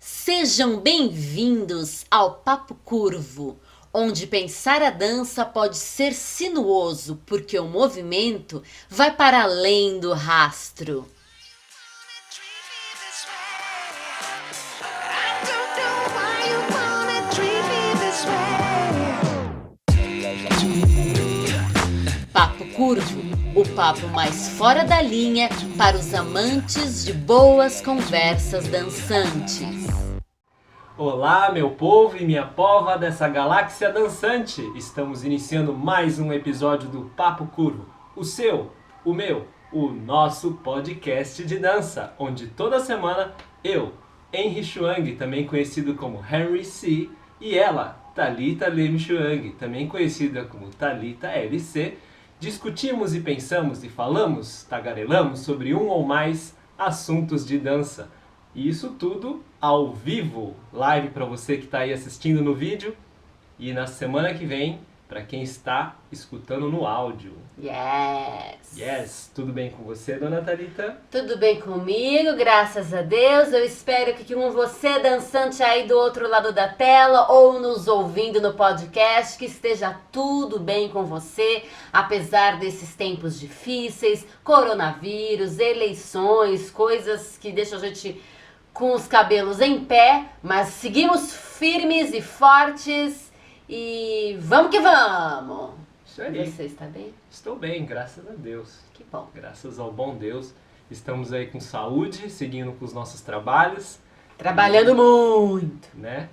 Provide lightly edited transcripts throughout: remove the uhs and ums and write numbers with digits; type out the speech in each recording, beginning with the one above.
Sejam bem-vindos ao Papo Curvo, onde pensar a dança pode ser sinuoso, porque o movimento vai para além do rastro. Papo Curvo, o papo mais fora da linha para os amantes de boas conversas dançantes. Olá, meu povo e minha pova dessa galáxia dançante! Estamos iniciando mais um episódio do Papo Curvo, o seu, o meu, o nosso podcast de dança, onde toda semana eu, Henry Chuang, também conhecido como Henry C, e ela, Thalita Lim Chuang, também conhecida como Thalita LC, discutimos e pensamos e falamos, tagarelamos sobre um ou mais assuntos de dança. E isso tudo ao vivo, live para você que está aí assistindo no vídeo e na semana que vem para quem está escutando no áudio. Yes! Tudo bem com você, dona Thalita? Tudo bem comigo, graças a Deus. Eu espero que com você, dançante aí do outro lado da tela ou nos ouvindo no podcast, que esteja tudo bem com você, apesar desses tempos difíceis, coronavírus, eleições, coisas que deixam a gente com os cabelos em pé, mas seguimos firmes e fortes e vamos que vamos! Isso aí. Você está bem? Estou bem, graças a Deus. Que bom. Graças ao bom Deus. Estamos aí com saúde, seguindo com os nossos trabalhos. Trabalhando muito. Né?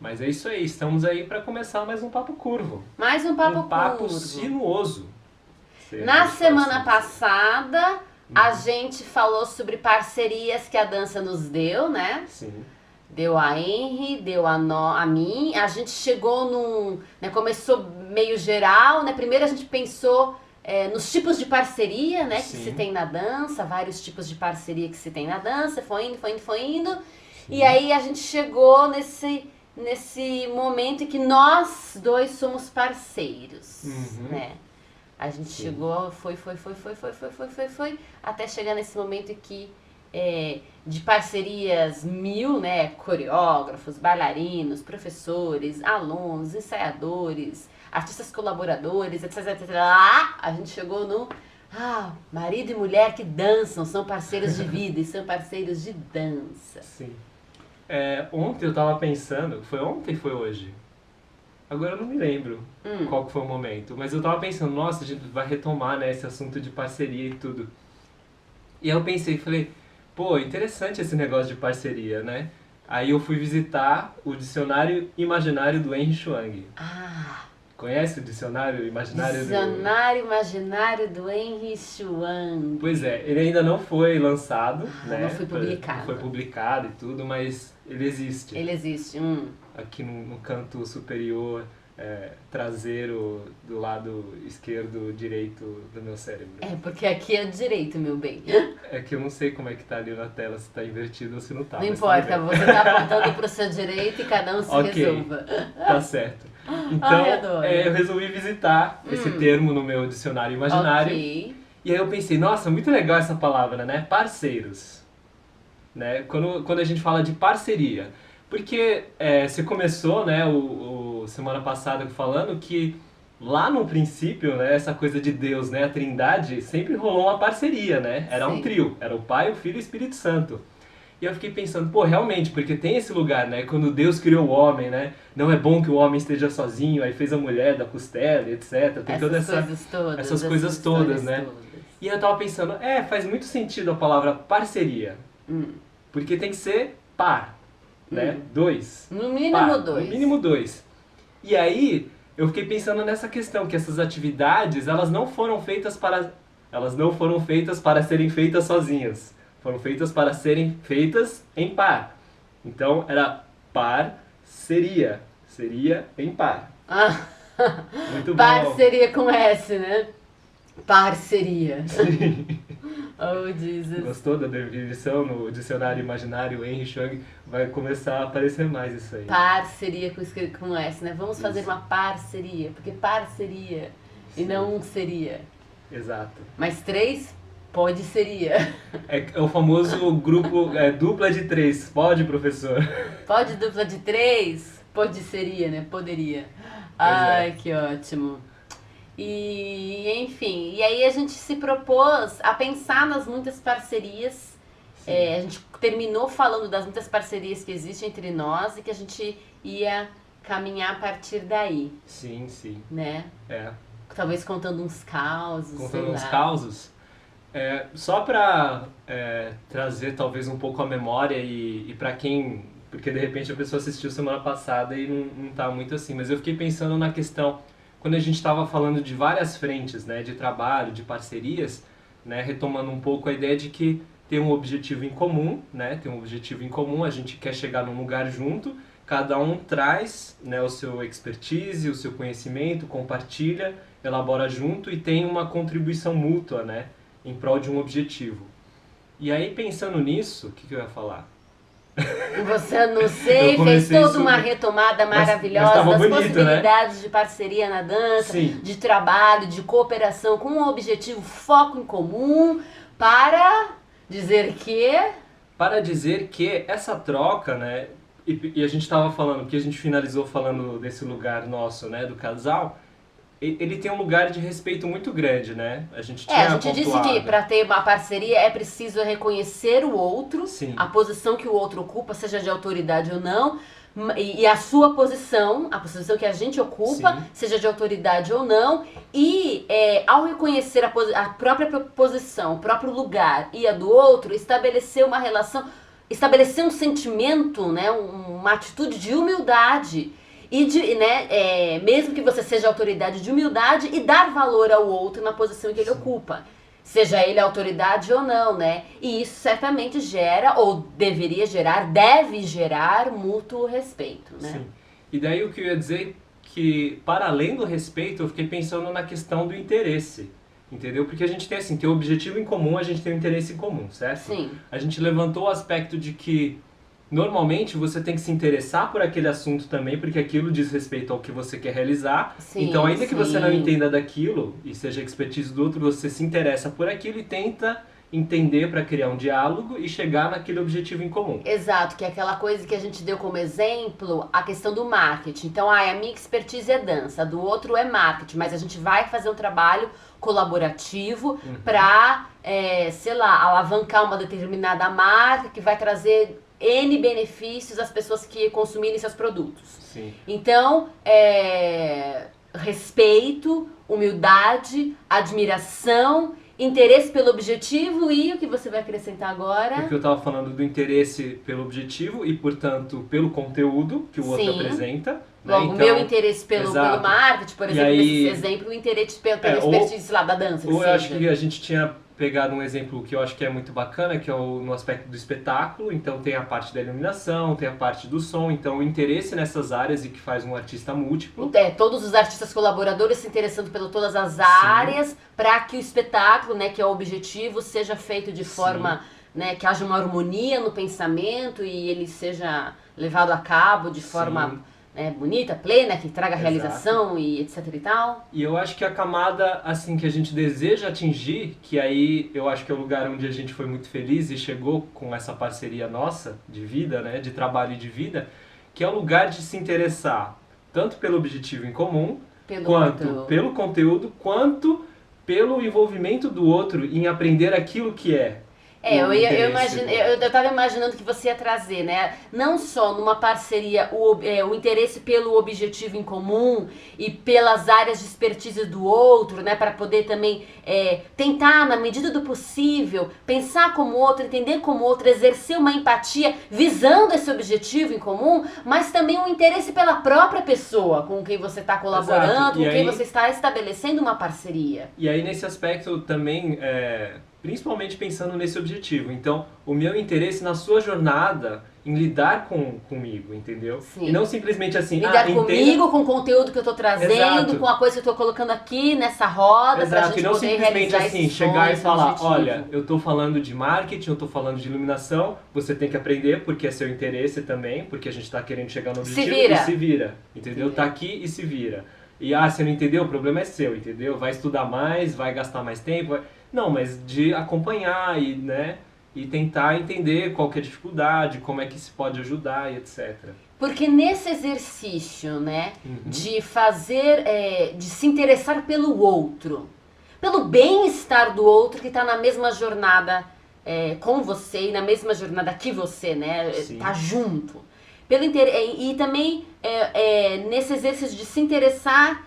Mas é isso aí, estamos aí para começar mais um Papo Curvo. Mais um Papo Um papo Curvo. sinuoso. Na semana passada, a gente falou sobre parcerias que a dança nos deu, né? Sim. Deu a Henry, deu a mim. A gente chegou num... Né, começou meio geral, né? Primeiro a gente pensou nos tipos de parceria, né? Que Sim. se tem na dança. Vários tipos de parceria que se tem na dança. Foi indo. E aí a gente chegou nesse momento em que nós dois somos parceiros, né? A gente chegou, foi, até chegar nesse momento em que, de parcerias 1000, né, coreógrafos, bailarinos, professores, alunos, ensaiadores, artistas colaboradores, etc, a gente chegou no, marido e mulher que dançam, são parceiros de vida e são parceiros de dança. Sim. Ontem eu tava pensando, foi ontem ou foi hoje? Agora eu não me lembro qual que foi o momento, mas eu tava pensando, nossa, a gente vai retomar, né, esse assunto de parceria e tudo. E aí eu pensei, falei, pô, interessante esse negócio de parceria, né? Aí eu fui visitar o Dicionário Imaginário do Henry Chuang. Conhece o Dicionário Imaginário Dicionário Imaginário do Henry Chuang. Pois é, ele ainda não foi lançado, né? Não foi publicado. Não foi publicado e tudo, mas ele existe. Ele existe, Aqui no canto superior traseiro do lado esquerdo, direito do meu cérebro. Porque aqui é o direito, meu bem. É que eu não sei como é que tá ali na tela, se tá invertido ou se não tá. Não mas importa, tudo bem. você tá apontando pro seu direito e cada um se resolva. Tá certo. Então, adoro. eu resolvi visitar esse termo no meu dicionário imaginário. Ok. E aí eu pensei, nossa, muito legal essa palavra, né? Parceiros. Né? Quando a gente fala de parceria. Porque você começou, né, semana passada falando que lá no princípio, né, essa coisa de Deus, né, a Trindade, sempre rolou uma parceria, né? Era um trio, era o Pai, o Filho e o Espírito Santo. E eu fiquei pensando, pô, realmente, porque tem esse lugar, né, quando Deus criou o homem, né, não é bom que o homem esteja sozinho, aí fez a mulher da costela, etc. Tem toda essas coisas todas, né? E eu tava pensando, faz muito sentido a palavra parceria, porque tem que ser par. Né? Dois. No mínimo dois. No mínimo dois. E aí, eu fiquei pensando nessa questão, que essas atividades, elas não foram feitas para serem feitas sozinhas. Foram feitas para serem feitas em par. Então, era parceria. Seria em par. Muito bom. Parceria com S, né? Parceria. Sim. Oh, Jesus. Gostou da definição no dicionário imaginário Henry Chuang? Vai começar a aparecer mais isso aí. Parceria com S, né? Vamos fazer uma parceria, porque parceria e não seria. Exato. Mais 3? Pode seria. É o famoso grupo, dupla de 3. Pode, professor? Pode dupla de 3? Pode seria, né? Poderia. Pois é. Ai, que ótimo. E, enfim, e aí a gente se propôs a pensar nas muitas parcerias. Sim. A gente terminou falando das muitas parcerias que existem entre nós e que a gente ia caminhar a partir daí, Sim, sim. né? É. Talvez contando uns causos, sei Contando uns lá. causos. Só para trazer talvez um pouco a memória e para quem... Porque de repente a pessoa assistiu semana passada e não tá muito assim. Mas eu fiquei pensando na questão, quando a gente estava falando de várias frentes, né? De trabalho, de parcerias, né? Retomando um pouco a ideia de que tem um objetivo em comum, né? Tem um objetivo em comum, a gente quer chegar num lugar junto, cada um traz, né, o seu expertise, o seu conhecimento, compartilha, elabora junto e tem uma contribuição mútua, né? Em prol de um objetivo. E aí, pensando nisso, o que eu ia falar? E você, não Eu sei, fez comecei toda isso, uma retomada mas maravilhosa tava das bonito, possibilidades de parceria na dança, Sim. de trabalho, de cooperação com um objetivo, foco em comum, para dizer que... Para dizer que essa troca, né? E a gente estava falando, que a gente finalizou falando desse lugar nosso, né? Do casal. Ele tem um lugar de respeito muito grande, né? A gente tinha a gente disse que pontuado. para ter uma parceria é preciso reconhecer o outro, Sim. a posição que o outro ocupa, seja de autoridade ou não, e a sua posição, a posição que a gente ocupa, Sim. seja de autoridade ou não, e ao reconhecer a própria posição, o próprio lugar e a do outro, estabelecer uma relação, estabelecer um sentimento, né, uma atitude de humildade. E mesmo que você seja autoridade, de humildade e dar valor ao outro na posição que ele ocupa. Seja ele autoridade ou não, né? E isso certamente gera, ou deveria gerar, deve gerar mútuo respeito, né? Sim. E daí o que eu ia dizer que, para além do respeito, eu fiquei pensando na questão do interesse. Entendeu? Porque a gente tem assim, tem um objetivo em comum, a gente tem um interesse em comum, certo? Sim. A gente levantou o aspecto de que normalmente você tem que se interessar por aquele assunto também, porque aquilo diz respeito ao que você quer realizar. Sim, então, ainda que você não sim. entenda daquilo e seja expertise do outro, você se interessa por aquilo e tenta entender para criar um diálogo e chegar naquele objetivo em comum. Exato, que é aquela coisa que a gente deu como exemplo, a questão do marketing. Então, a minha expertise é dança, a do outro é marketing, mas a gente vai fazer um trabalho colaborativo para, sei lá, alavancar uma determinada marca que vai trazer N benefícios às pessoas que consumirem seus produtos. Sim. Então, respeito, humildade, admiração, interesse pelo objetivo e o que você vai acrescentar agora? Porque eu estava falando do interesse pelo objetivo e, portanto, pelo conteúdo que o outro Sim. apresenta. Né? Logo, Então, o meu interesse pelo exato. marketing, por E exemplo, aí- nesse exemplo, o interesse pela ou- expertise lá da dança. Ou que eu acho seja. que a gente tinha pegado um exemplo que eu acho que é muito bacana, que é no aspecto do espetáculo. Então tem a parte da iluminação, tem a parte do som. Então o interesse nessas áreas e que faz um artista múltiplo. Todos os artistas colaboradores se interessando por todas as áreas para que o espetáculo, né, que é o objetivo, seja feito de forma, né, que haja uma harmonia no pensamento e ele seja levado a cabo de forma bonita, plena, que traga Exato. realização e etc e tal. E eu acho que a camada assim que a gente deseja atingir, que aí eu acho que é o lugar onde a gente foi muito feliz e chegou com essa parceria nossa de vida, né, de trabalho e de vida, que é o lugar de se interessar tanto pelo objetivo em comum, quanto pelo conteúdo, quanto pelo envolvimento do outro em aprender aquilo que é. Eu tava imaginando que você ia trazer, né? Não só numa parceria o interesse pelo objetivo em comum e pelas áreas de expertise do outro, né? Para poder também tentar, na medida do possível, pensar como o outro, entender como o outro, exercer uma empatia visando esse objetivo em comum, mas também um interesse pela própria pessoa com quem você está colaborando, com quem você está estabelecendo uma parceria. E aí, nesse aspecto também... principalmente pensando nesse objetivo. Então, o meu interesse na sua jornada em lidar comigo, entendeu? Sim. E não simplesmente assim... Lidar comigo, com o conteúdo que eu tô trazendo, Exato. com a coisa que eu tô colocando aqui nessa roda, pra gente e não poder simplesmente realizar assim, esse chegar sonho, e falar, esse objetivo. olha, eu tô falando de marketing, eu tô falando de iluminação, você tem que aprender porque é seu interesse também, porque a gente tá querendo chegar no objetivo e se vira, entendeu? Tá aqui e se vira. E você não entendeu? O problema é seu, entendeu? Vai estudar mais, vai gastar mais tempo, Não, mas de acompanhar e, né, e tentar entender qual que é a dificuldade, como é que se pode ajudar e etc. Porque nesse exercício, né, Uhum. de fazer, de se interessar pelo outro, pelo bem-estar do outro que está na mesma jornada com você e na mesma jornada que você, né, Sim. tá junto. E também nesse exercício de se interessar,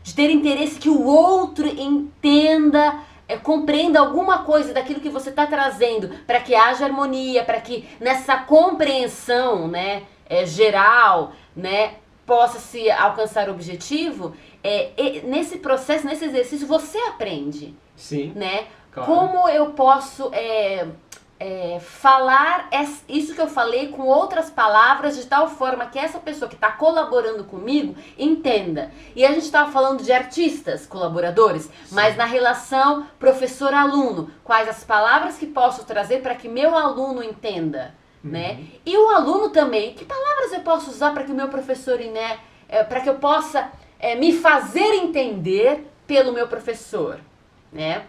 de ter interesse que o outro entenda, compreenda alguma coisa daquilo que você está trazendo, para que haja harmonia, para que nessa compreensão, né, geral, né, possa se alcançar o objetivo. Nesse processo, nesse exercício, você aprende. Sim, Né? claro. Como eu posso falar isso que eu falei com outras palavras de tal forma que essa pessoa que está colaborando comigo entenda. E a gente estava falando de artistas colaboradores, mas na relação professor-aluno, quais as palavras que posso trazer para que meu aluno entenda, né? E o aluno também, que palavras eu posso usar para que o meu professor, né, para que eu possa me fazer entender pelo meu professor, né?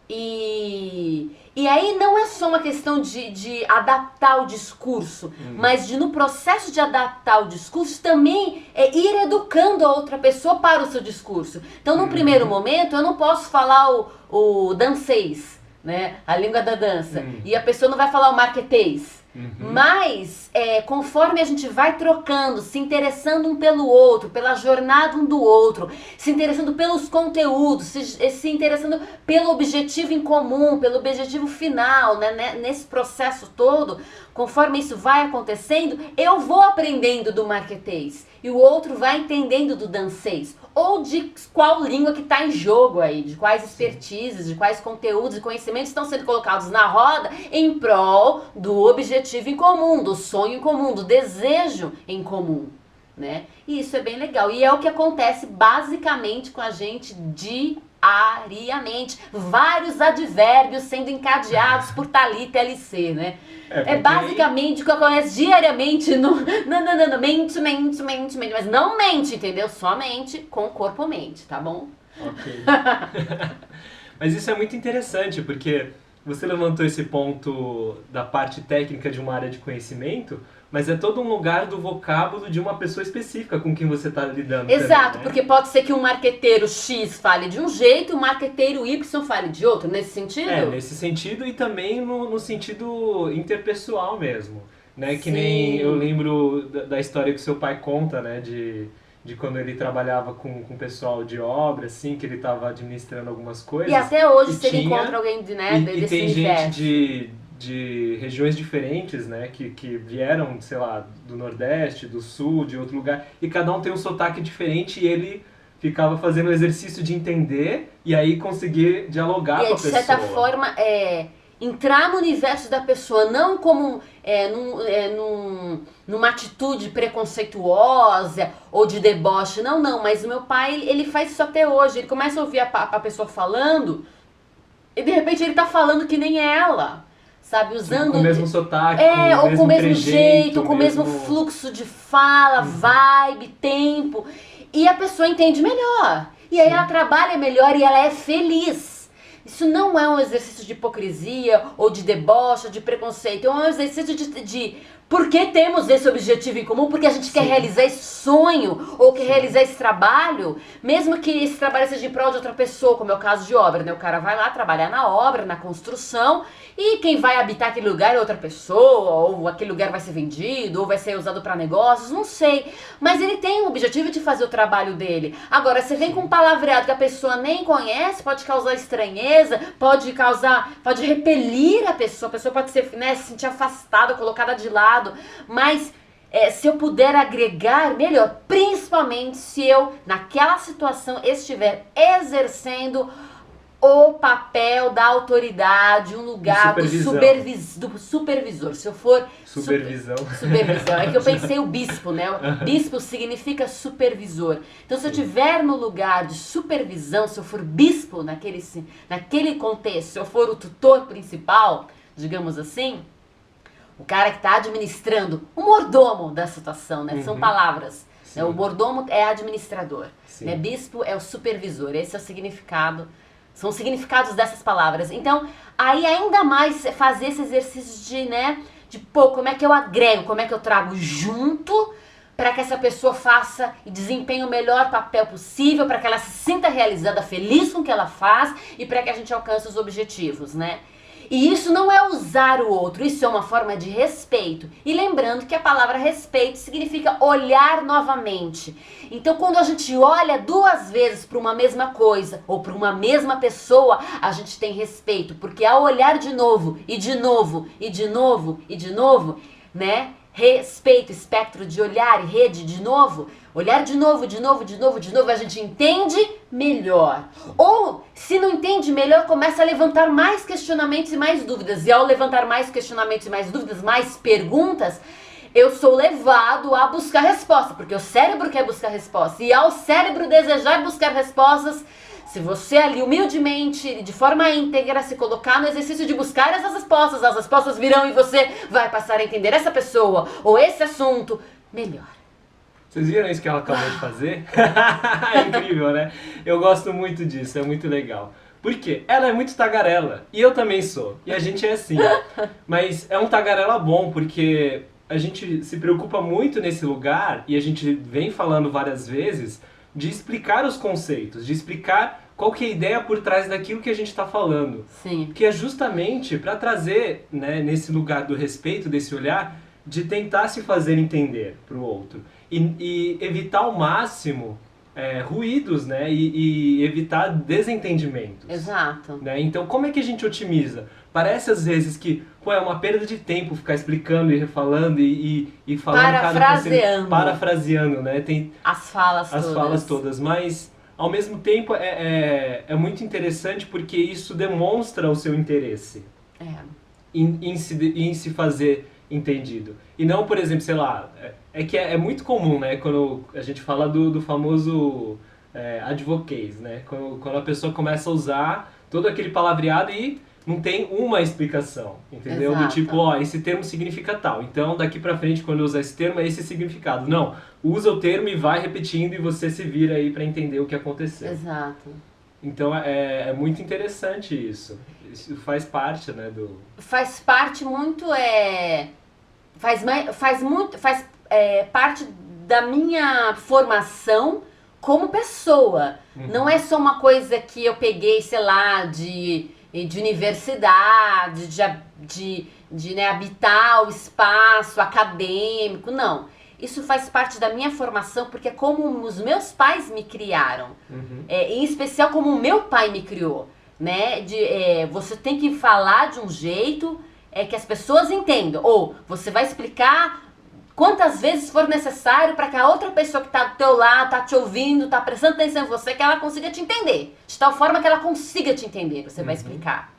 E aí não é só uma questão de adaptar o discurso, mas de no processo de adaptar o discurso também ir educando a outra pessoa para o seu discurso. Então, no primeiro momento, eu não posso falar o dancês, né? A língua da dança, e a pessoa não vai falar o marquetês. Mas, conforme a gente vai trocando, se interessando um pelo outro, pela jornada um do outro, se interessando pelos conteúdos, se interessando pelo objetivo em comum, pelo objetivo final, né, nesse processo todo, conforme isso vai acontecendo, eu vou aprendendo do marquetês e o outro vai entendendo do dancês. Ou de qual língua que está em jogo aí, de quais expertises, de quais conteúdos e conhecimentos estão sendo colocados na roda em prol do objetivo em comum, do sonho em comum, do desejo em comum, né? E isso é bem legal. E é o que acontece basicamente com a gente diariamente. Vários advérbios sendo encadeados por Thalita LC, né? É basicamente o que acontece diariamente no... Não, mente, mas não mente, entendeu? Só mente com o corpo mente, tá bom? Ok. Mas isso é muito interessante, porque você levantou esse ponto da parte técnica de uma área de conhecimento, mas é todo um lugar do vocábulo de uma pessoa específica com quem você está lidando. Exato, também, né? porque pode ser que um marqueteiro X fale de um jeito e um marqueteiro Y fale de outro, nesse sentido? Nesse sentido e também no sentido interpessoal mesmo, né? Que Sim. nem eu lembro da história que seu pai conta, né? De quando ele trabalhava com o pessoal de obra, assim, que ele estava administrando algumas coisas. E até hoje, se ele tinha, encontra alguém e desse tem universo. gente de regiões diferentes, né, que vieram, sei lá, do Nordeste, do Sul, de outro lugar, e cada um tem um sotaque diferente e ele ficava fazendo o exercício de entender e aí conseguir dialogar com a pessoa. E de certa forma, entrar no universo da pessoa, não como numa atitude preconceituosa ou de deboche, não, mas o meu pai, ele faz isso até hoje, ele começa a ouvir a pessoa falando e de repente ele tá falando que nem ela. Sabe, usando... Com o mesmo sotaque, ou com o mesmo trejeito, jeito, com o mesmo fluxo de fala, vibe, tempo. E a pessoa entende melhor. E aí ela trabalha melhor e ela é feliz. Isso não é um exercício de hipocrisia, ou de deboche, ou de preconceito. É um exercício de porque temos esse objetivo em comum, porque a gente quer realizar esse sonho, ou quer realizar esse trabalho, mesmo que esse trabalho seja em prol de outra pessoa, como é o caso de obra, né? O cara vai lá trabalhar na obra, na construção, e quem vai habitar aquele lugar é outra pessoa, ou aquele lugar vai ser vendido, ou vai ser usado para negócios, não sei. Mas ele tem o objetivo de fazer o trabalho dele. Agora, você vem com um palavreado que a pessoa nem conhece, pode causar estranheza, pode repelir a pessoa pode ser, né, se sentir afastada, colocada de lado, mas se eu puder agregar, melhor, principalmente se eu, naquela situação, estiver exercendo o papel da autoridade, um lugar do supervisor. Se eu for... Supervisão. Supervisão. É que eu pensei o bispo, né? O bispo significa supervisor. Então, se eu estiver no lugar de supervisão, se eu for bispo naquele contexto, se eu for o tutor principal, digamos assim, o cara que está administrando, o mordomo da situação, né? São palavras. Né? O mordomo é administrador, Sim. né? Bispo é o supervisor. Esse é o significado, são os significados dessas palavras. Então, aí ainda mais fazer esse exercício de, né, de pô, como é que eu agrego, como é que eu trago junto para que essa pessoa faça e desempenhe o melhor papel possível, para que ela se sinta realizada, feliz com o que ela faz e para que a gente alcance os objetivos, né? E isso não é usar o outro, isso é uma forma de respeito. E lembrando que a palavra respeito significa olhar novamente. Então, quando a gente olha 2 vezes para uma mesma coisa ou para uma mesma pessoa, a gente tem respeito. Porque ao olhar de novo, e de novo, e de novo, e de novo, né? Respeito, espectro de olhar e rede de novo, olhar de novo, de novo, de novo, de novo, a gente entende melhor. Ou, se não entende melhor, começa a levantar mais questionamentos e mais dúvidas. E ao levantar mais questionamentos e mais dúvidas, mais perguntas, eu sou levado a buscar resposta, porque o cérebro quer buscar resposta. E ao cérebro desejar buscar respostas, se você ali humildemente, de forma íntegra, se colocar no exercício de buscar essas respostas, as respostas virão e você vai passar a entender essa pessoa ou esse assunto melhor. Vocês viram isso que ela acabou de fazer? É incrível, né? Eu gosto muito disso, é muito legal. Por quê? Ela é muito tagarela, e eu também sou, e a gente é assim. Mas é um tagarela bom, porque a gente se preocupa muito nesse lugar, e a gente vem falando várias vezes, de explicar os conceitos, de explicar qual que é a ideia por trás daquilo que a gente está falando. Sim. Que é justamente para trazer, né, nesse lugar do respeito, desse olhar, de tentar se fazer entender para o outro. E evitar ao máximo ruídos, né, e evitar desentendimentos. Exato. Né? Então, como é que a gente otimiza? Parece às vezes que é uma perda de tempo ficar explicando e refalando e falando Parafraseando. Parafraseando, né? Tem As falas todas, mas ao mesmo tempo é muito interessante porque isso demonstra o seu interesse em se fazer entendido. E não, por exemplo, sei lá, que é muito comum, né? Quando a gente fala do famoso advocacy, né? Quando a pessoa começa a usar todo aquele palavreado e não tem uma explicação, entendeu? Exato. Do tipo, esse termo significa tal. Então, daqui pra frente, quando eu usar esse termo, é esse significado. Não, usa o termo e vai repetindo e você se vira aí pra entender o que aconteceu. Exato. Então, é muito interessante isso. Isso faz parte, né, Faz parte muito, faz parte da minha formação como pessoa. Uhum. Não é só uma coisa que eu peguei, sei lá, de universidade, de né, habitar o espaço acadêmico, não. Isso faz parte da minha formação, porque é como os meus pais me criaram. Uhum. Em especial como o meu pai me criou. Né? Você tem que falar de um jeito que as pessoas entendam. Ou você vai explicar quantas vezes for necessário para que a outra pessoa que está do teu lado, está te ouvindo, está prestando atenção em você, que ela consiga te entender. De tal forma que ela consiga te entender, você vai explicar.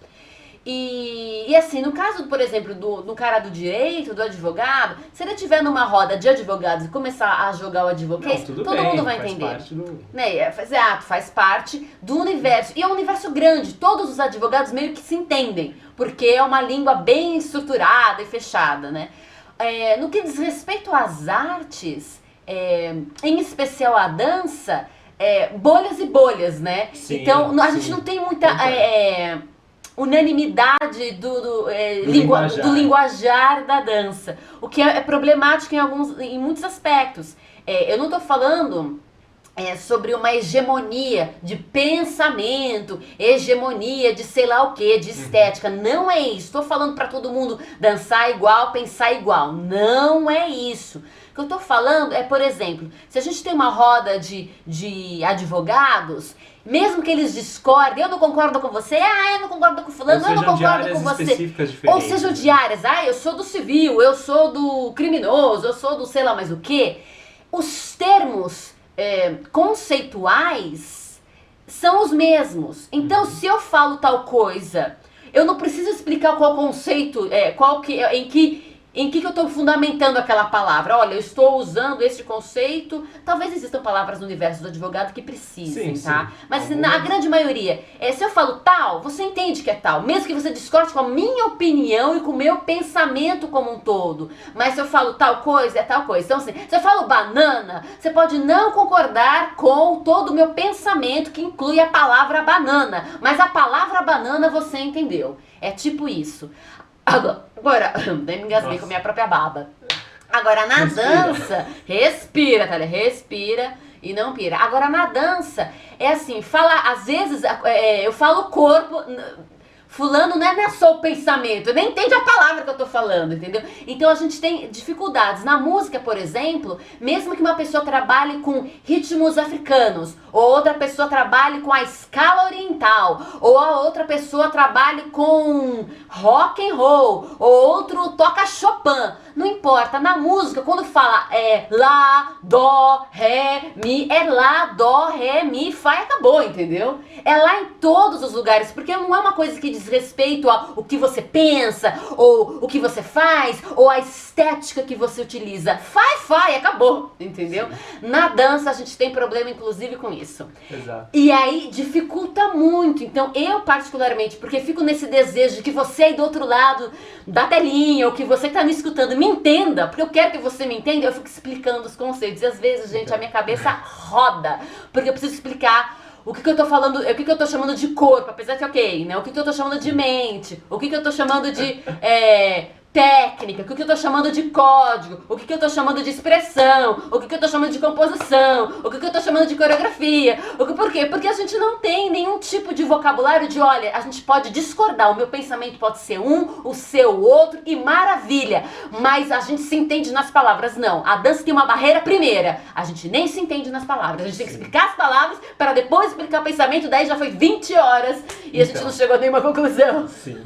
E assim, no caso, por exemplo, do cara do direito, do advogado, se ele estiver numa roda de advogados e começar a jogar o advocacy, todo mundo vai entender. Parte do... Né? Exato, faz parte do universo. E é um universo grande, todos os advogados meio que se entendem, porque é uma língua bem estruturada e fechada, né? No que diz respeito às artes, em especial a dança, bolhas e bolhas, né? Sim, então, a gente não tem muita unanimidade do linguajar da dança, o que é problemático em muitos aspectos. Eu não estou falando sobre uma hegemonia de pensamento, hegemonia de sei lá o que, de estética. Não é isso. Estou falando para todo mundo dançar igual, pensar igual. Não é isso. O que eu estou falando é, por exemplo, se a gente tem uma roda de advogados, mesmo que eles discordem, eu não concordo com você, eu não concordo com fulano, eu não concordo com você. Ou sejam de áreas, eu sou do civil, eu sou do criminoso, eu sou do sei lá mais o que. Os termos conceituais são os mesmos. Então, se eu falo tal coisa, eu não preciso explicar qual conceito, em que eu estou fundamentando aquela palavra? Olha, eu estou usando este conceito. Talvez existam palavras no universo do advogado que precisem, Sim, tá? sim. Mas na grande maioria, se eu falo tal, você entende que é tal. Mesmo que você discorde com a minha opinião e com o meu pensamento como um todo. Mas se eu falo tal coisa, é tal coisa. Então, assim, se eu falo banana, você pode não concordar com todo o meu pensamento, que inclui a palavra banana. Mas a palavra banana você entendeu. É tipo isso. Agora, nem me engasguei com a minha própria baba. Agora, na dança, respira, Thalia, respira e não pira. Agora, na dança, é assim, às vezes, eu falo corpo, fulano não é só o pensamento, nem entende a palavra que eu tô falando, entendeu? Então a gente tem dificuldades. Na música, por exemplo, mesmo que uma pessoa trabalhe com ritmos africanos, ou outra pessoa trabalhe com a escala oriental, ou a outra pessoa trabalhe com rock and roll, ou outro toca Chopin, não importa. Na música, quando fala lá, dó, ré, mi, é lá, dó, ré, mi, fá e acabou, entendeu? É lá em todos os lugares, porque não é uma coisa que diz respeito ao que você pensa, ou o que você faz, ou a estética que você utiliza. Fá e acabou, entendeu? Sim. Na dança a gente tem problema, inclusive, com isso. Exato. E aí dificulta muito. Então eu particularmente, porque fico nesse desejo de que você aí do outro lado da telinha, ou que você que tá me escutando, me entenda, porque eu quero que você me entenda, eu fico explicando os conceitos. E às vezes, gente, a minha cabeça roda, porque eu preciso explicar o que eu tô falando, o que eu tô chamando de corpo, apesar que ok, né? O que eu tô chamando de mente, o que eu tô chamando de técnica, o que eu tô chamando de código, o que eu tô chamando de expressão, o que eu tô chamando de composição, o que eu tô chamando de coreografia. Por quê? Porque a gente não tem nenhum tipo de vocabulário de, olha, a gente pode discordar, o meu pensamento pode ser um, o seu outro, e maravilha, mas a gente se entende nas palavras. Não, a dança tem uma barreira primeira, a gente nem se entende nas palavras, a gente tem que explicar as palavras para depois explicar o pensamento, daí já foi 20 horas e a gente não chegou a nenhuma conclusão. Sim.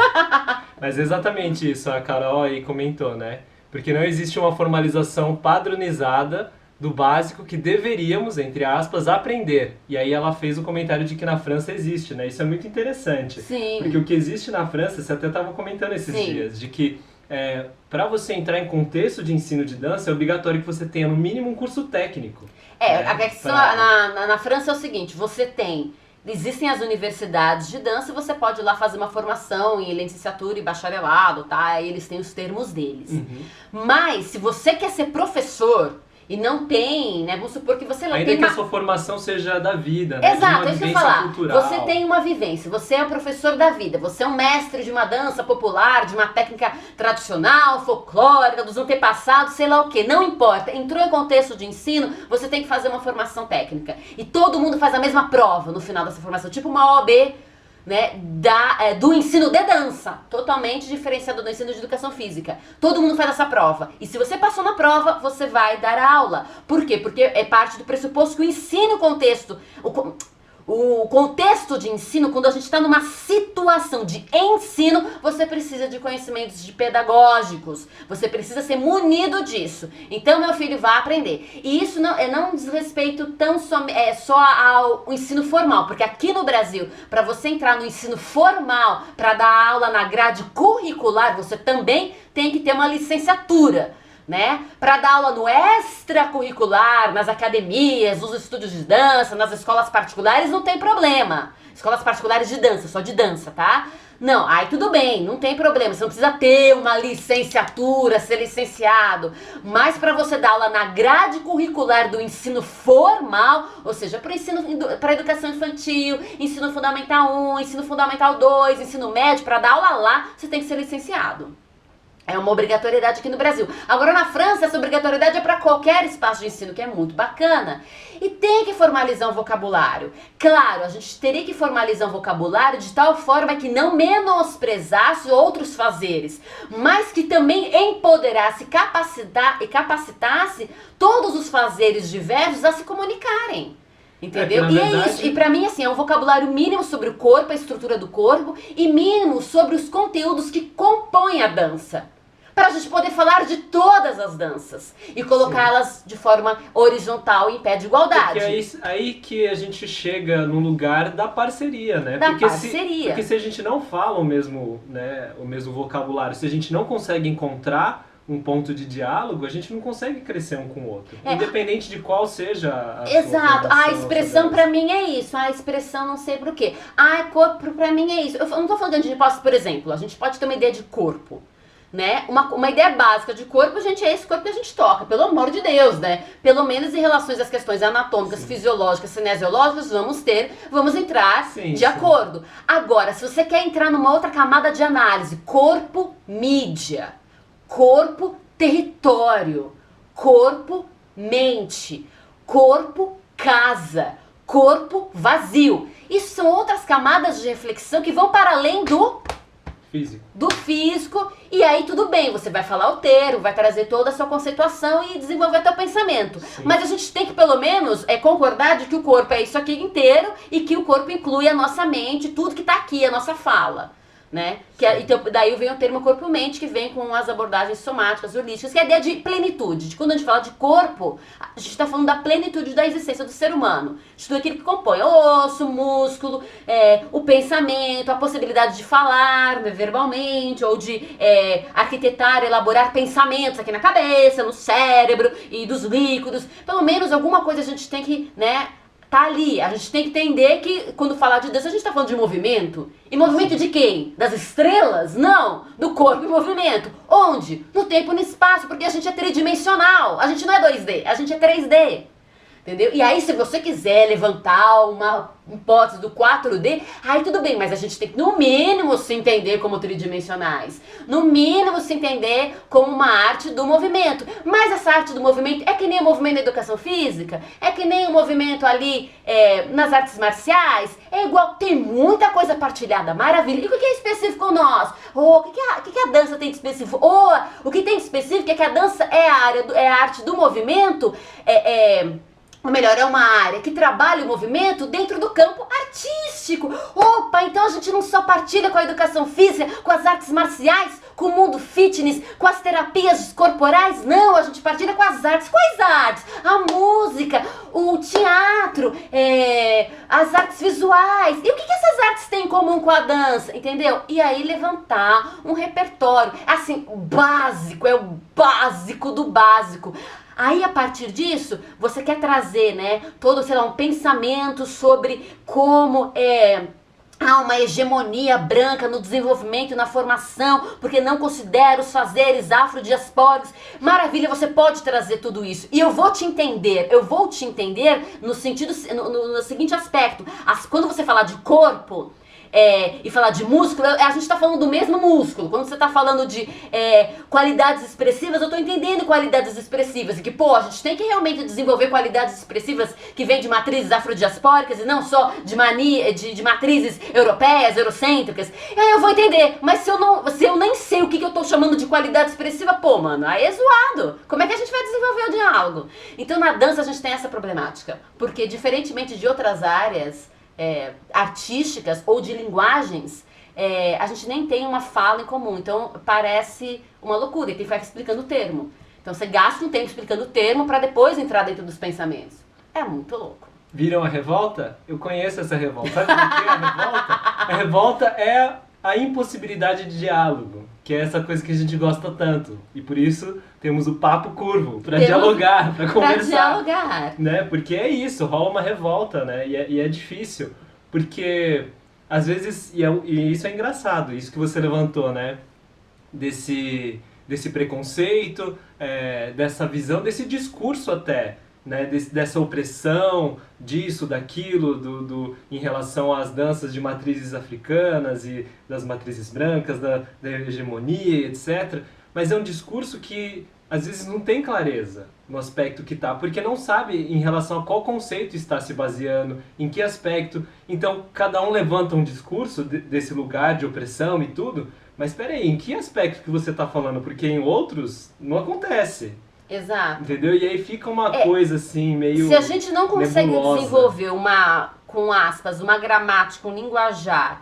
Mas é exatamente isso, a Carol aí comentou, né? Porque não existe uma formalização padronizada do básico que deveríamos, entre aspas, aprender. E aí ela fez o comentário de que na França existe, né? Isso é muito interessante. Sim. Porque o que existe na França, você até estava comentando esses dias, de que para você entrar em contexto de ensino de dança, é obrigatório que você tenha no mínimo um curso técnico. A questão na França é o seguinte, existem as universidades de dança e você pode ir lá fazer uma formação em licenciatura e bacharelado, tá? Aí eles têm os termos deles. Uhum. Mas, se você quer ser professor e não tem, né? Vamos supor que você não ainda tem que a sua formação seja da vida, né? Exato, é isso que eu ia falar. Cultural. Você tem uma vivência, você é um professor da vida, você é um mestre de uma dança popular, de uma técnica tradicional, folclórica, dos antepassados, sei lá o que, não importa. Entrou em contexto de ensino, você tem que fazer uma formação técnica. E todo mundo faz a mesma prova no final dessa formação, tipo uma OAB, né, do ensino de dança, totalmente diferenciado do ensino de educação física. Todo mundo faz essa prova. E se você passou na prova, você vai dar aula. Por quê? Porque é parte do pressuposto que o ensino contexto, o contexto de ensino, quando a gente está numa situação de ensino, você precisa de conhecimentos pedagógicos, você precisa ser munido disso. Então, meu filho vai aprender. E isso não diz respeito só ao ensino formal, porque aqui no Brasil, para você entrar no ensino formal, para dar aula na grade curricular, você também tem que ter uma licenciatura, né? Para dar aula no extracurricular, nas academias, nos estúdios de dança, nas escolas particulares, não tem problema. Escolas particulares de dança, só de dança, tá? Não, aí tudo bem, não tem problema, você não precisa ter uma licenciatura, ser licenciado. Mas para você dar aula na grade curricular do ensino formal, ou seja, para educação infantil, ensino fundamental 1, ensino fundamental 2, ensino médio, para dar aula lá, você tem que ser licenciado. É uma obrigatoriedade aqui no Brasil. Agora na França essa obrigatoriedade é para qualquer espaço de ensino, que é muito bacana. E tem que formalizar um vocabulário. Claro, a gente teria que formalizar um vocabulário de tal forma que não menosprezasse outros fazeres, mas que também empoderasse, capacitasse todos os fazeres diversos a se comunicarem. Entendeu? E verdade, é isso. E pra mim, assim, é um vocabulário mínimo sobre o corpo, a estrutura do corpo, e mínimo sobre os conteúdos que compõem a dança. Pra gente poder falar de todas as danças e colocá-las de forma horizontal e em pé de igualdade. Porque é aí que a gente chega no lugar da parceria, né? Porque se a gente não fala o mesmo vocabulário, se a gente não consegue encontrar um ponto de diálogo, a gente não consegue crescer um com o outro. Independente de qual seja a Exato. sua A expressão pra mim é isso. A expressão não sei por quê. Corpo pra mim é isso. Eu não tô falando de posse, por exemplo. A gente pode ter uma ideia de corpo, né? Uma ideia básica de corpo, gente, é esse corpo que a gente toca, pelo amor de Deus, né? Pelo menos em relações às questões anatômicas, fisiológicas, cinesiológicas, vamos entrar de acordo. Agora, se você quer entrar numa outra camada de análise, corpo, mídia, corpo, território, corpo, mente, corpo, casa, corpo, vazio. Isso são outras camadas de reflexão que vão para além do físico, e aí tudo bem, você vai falar o termo, vai trazer toda a sua conceituação e desenvolver teu pensamento. Sim. Mas a gente tem que pelo menos concordar de que o corpo é isso aqui inteiro e que o corpo inclui a nossa mente, tudo que tá aqui, a nossa fala. Né? Então, daí vem o termo corpo-mente, que vem com as abordagens somáticas, holísticas, que é a ideia de plenitude. De quando a gente fala de corpo, a gente está falando da plenitude da existência do ser humano. De tudo aquilo que compõe o osso, o músculo, o pensamento, a possibilidade de falar, né, verbalmente, ou de arquitetar, elaborar pensamentos aqui na cabeça, no cérebro e dos líquidos. Pelo menos alguma coisa a gente tem que, né, tá ali. A gente tem que entender que quando falar de Deus, a gente tá falando de movimento. E movimento de quem? Das estrelas? Não! Do corpo em movimento. Onde? No tempo e no espaço, porque a gente é tridimensional. A gente não é 2D, a gente é 3D. Entendeu? E aí, se você quiser levantar uma hipótese do 4D, aí tudo bem, mas a gente tem que, no mínimo, se entender como tridimensionais. No mínimo, se entender como uma arte do movimento. Mas essa arte do movimento é que nem o movimento da educação física, é que nem o movimento ali nas artes marciais, é igual, tem muita coisa partilhada, maravilha. E o que é específico nós? O que a dança tem de específico? O que tem de específico é que a dança é a arte do movimento, ou melhor, é uma área que trabalha o movimento dentro do campo artístico. Opa, então a gente não só partilha com a educação física, com as artes marciais, com o mundo fitness, com as terapias corporais. Não, a gente partilha com as artes. Quais artes? A música, o teatro, as artes visuais. E o que essas artes têm em comum com a dança? Entendeu? E aí levantar um repertório. Assim, o básico, é o básico do básico. Aí, a partir disso, você quer trazer, né, todo, sei lá, um pensamento sobre como há uma hegemonia branca no desenvolvimento e na formação, porque não considera os fazeres afrodiaspóricos. Maravilha, você pode trazer tudo isso. E eu vou te entender no sentido, no seguinte aspecto. Quando você falar de corpo, e falar de músculo, a gente tá falando do mesmo músculo. Quando você tá falando de qualidades expressivas, eu tô entendendo qualidades expressivas. E que, a gente tem que realmente desenvolver qualidades expressivas que vêm de matrizes afrodiaspóricas e não só de matrizes europeias, eurocêntricas. E aí eu vou entender. Mas se eu nem sei o que eu tô chamando de qualidade expressiva, mano, aí é zoado. Como é que a gente vai desenvolver o diálogo? Então, na dança, a gente tem essa problemática. Porque, diferentemente de outras áreas artísticas ou de linguagens, a gente nem tem uma fala em comum. Então parece uma loucura, e tem que ficar explicando o termo. Então você gasta um tempo explicando o termo para depois entrar dentro dos pensamentos. É muito louco. Viram a revolta? Eu conheço essa revolta. Sabe o que é a revolta? A revolta é a impossibilidade de diálogo, que é essa coisa que a gente gosta tanto. E por isso temos o papo curvo, para dialogar, para conversar. Para dialogar. Né? Porque é isso, rola uma revolta, né? E é difícil, porque às vezes, e isso é engraçado, isso que você levantou, né? Desse preconceito, dessa visão, desse discurso até, né, dessa opressão, disso, daquilo, em relação às danças de matrizes africanas e das matrizes brancas, da hegemonia, etc. Mas é um discurso que às vezes não tem clareza no aspecto que está, porque não sabe em relação a qual conceito está se baseando, em que aspecto. Então, cada um levanta um discurso desse lugar de opressão e tudo, mas espera aí, em que aspecto que você está falando? Porque em outros não acontece. Exato. Entendeu? E aí fica uma coisa assim, meio se a gente não consegue nebulosa. desenvolver com aspas, uma gramática, um linguajar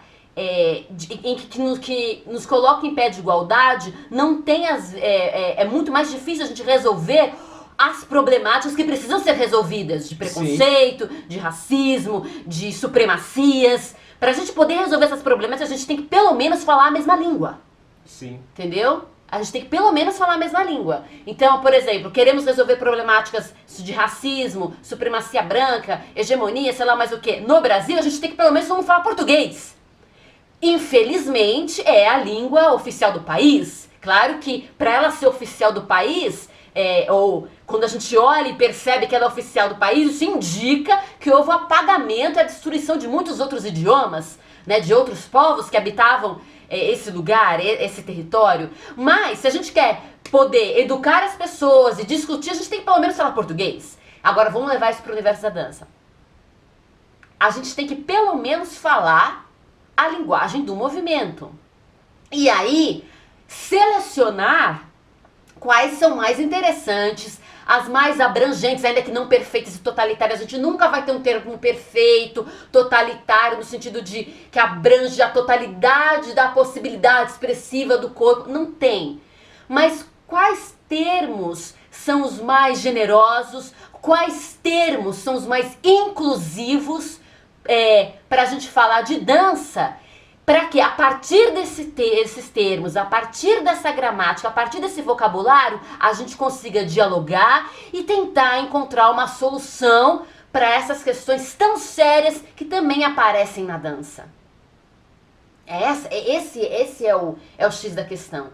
que nos coloca em pé de igualdade, não tem é muito mais difícil a gente resolver as problemáticas que precisam ser resolvidas, de preconceito, sim, de racismo, de supremacias. Pra gente poder resolver essas problemáticas, a gente tem que pelo menos falar a mesma língua. Sim. Entendeu? a gente tem que pelo menos falar a mesma língua. Então, por exemplo, queremos resolver problemáticas de racismo, supremacia branca, hegemonia, sei lá mais o que. No Brasil, a gente tem que pelo menos vamos falar português. Infelizmente, é a língua oficial do país. Claro que para ela ser oficial do país, ou quando a gente olha e percebe que ela é oficial do país, isso indica que houve o apagamento e a destruição de muitos outros idiomas, né, de outros povos que habitavam esse lugar, esse território. Mas se a gente quer poder educar as pessoas e discutir, a gente tem que pelo menos falar português. Agora vamos levar isso para o universo da dança. A gente tem que pelo menos falar a linguagem do movimento. E aí, selecionar quais são mais interessantes, as mais abrangentes, ainda que não perfeitas e totalitárias. A gente nunca vai ter um termo perfeito, totalitário, no sentido de que abrange a totalidade da possibilidade expressiva do corpo. Não tem. Mas quais termos são os mais generosos? Quais termos são os mais inclusivos para a gente falar de dança? Para que a partir desses termos, a partir dessa gramática, a partir desse vocabulário, a gente consiga dialogar e tentar encontrar uma solução para essas questões tão sérias que também aparecem na dança. Esse é o X da questão.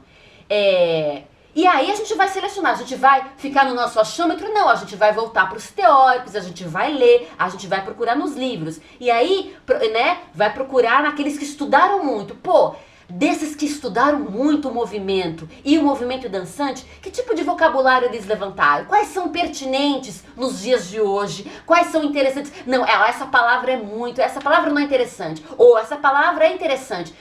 E aí a gente vai selecionar, a gente vai ficar no nosso achômetro? Não, a gente vai voltar para os teóricos, a gente vai ler, a gente vai procurar nos livros. E aí, né, vai procurar naqueles que estudaram muito. Pô, desses que estudaram muito o movimento e o movimento dançante, que tipo de vocabulário eles levantaram? Quais são pertinentes nos dias de hoje? Quais são interessantes? Não, essa palavra é muito, essa palavra não é interessante. Ou essa palavra é interessante.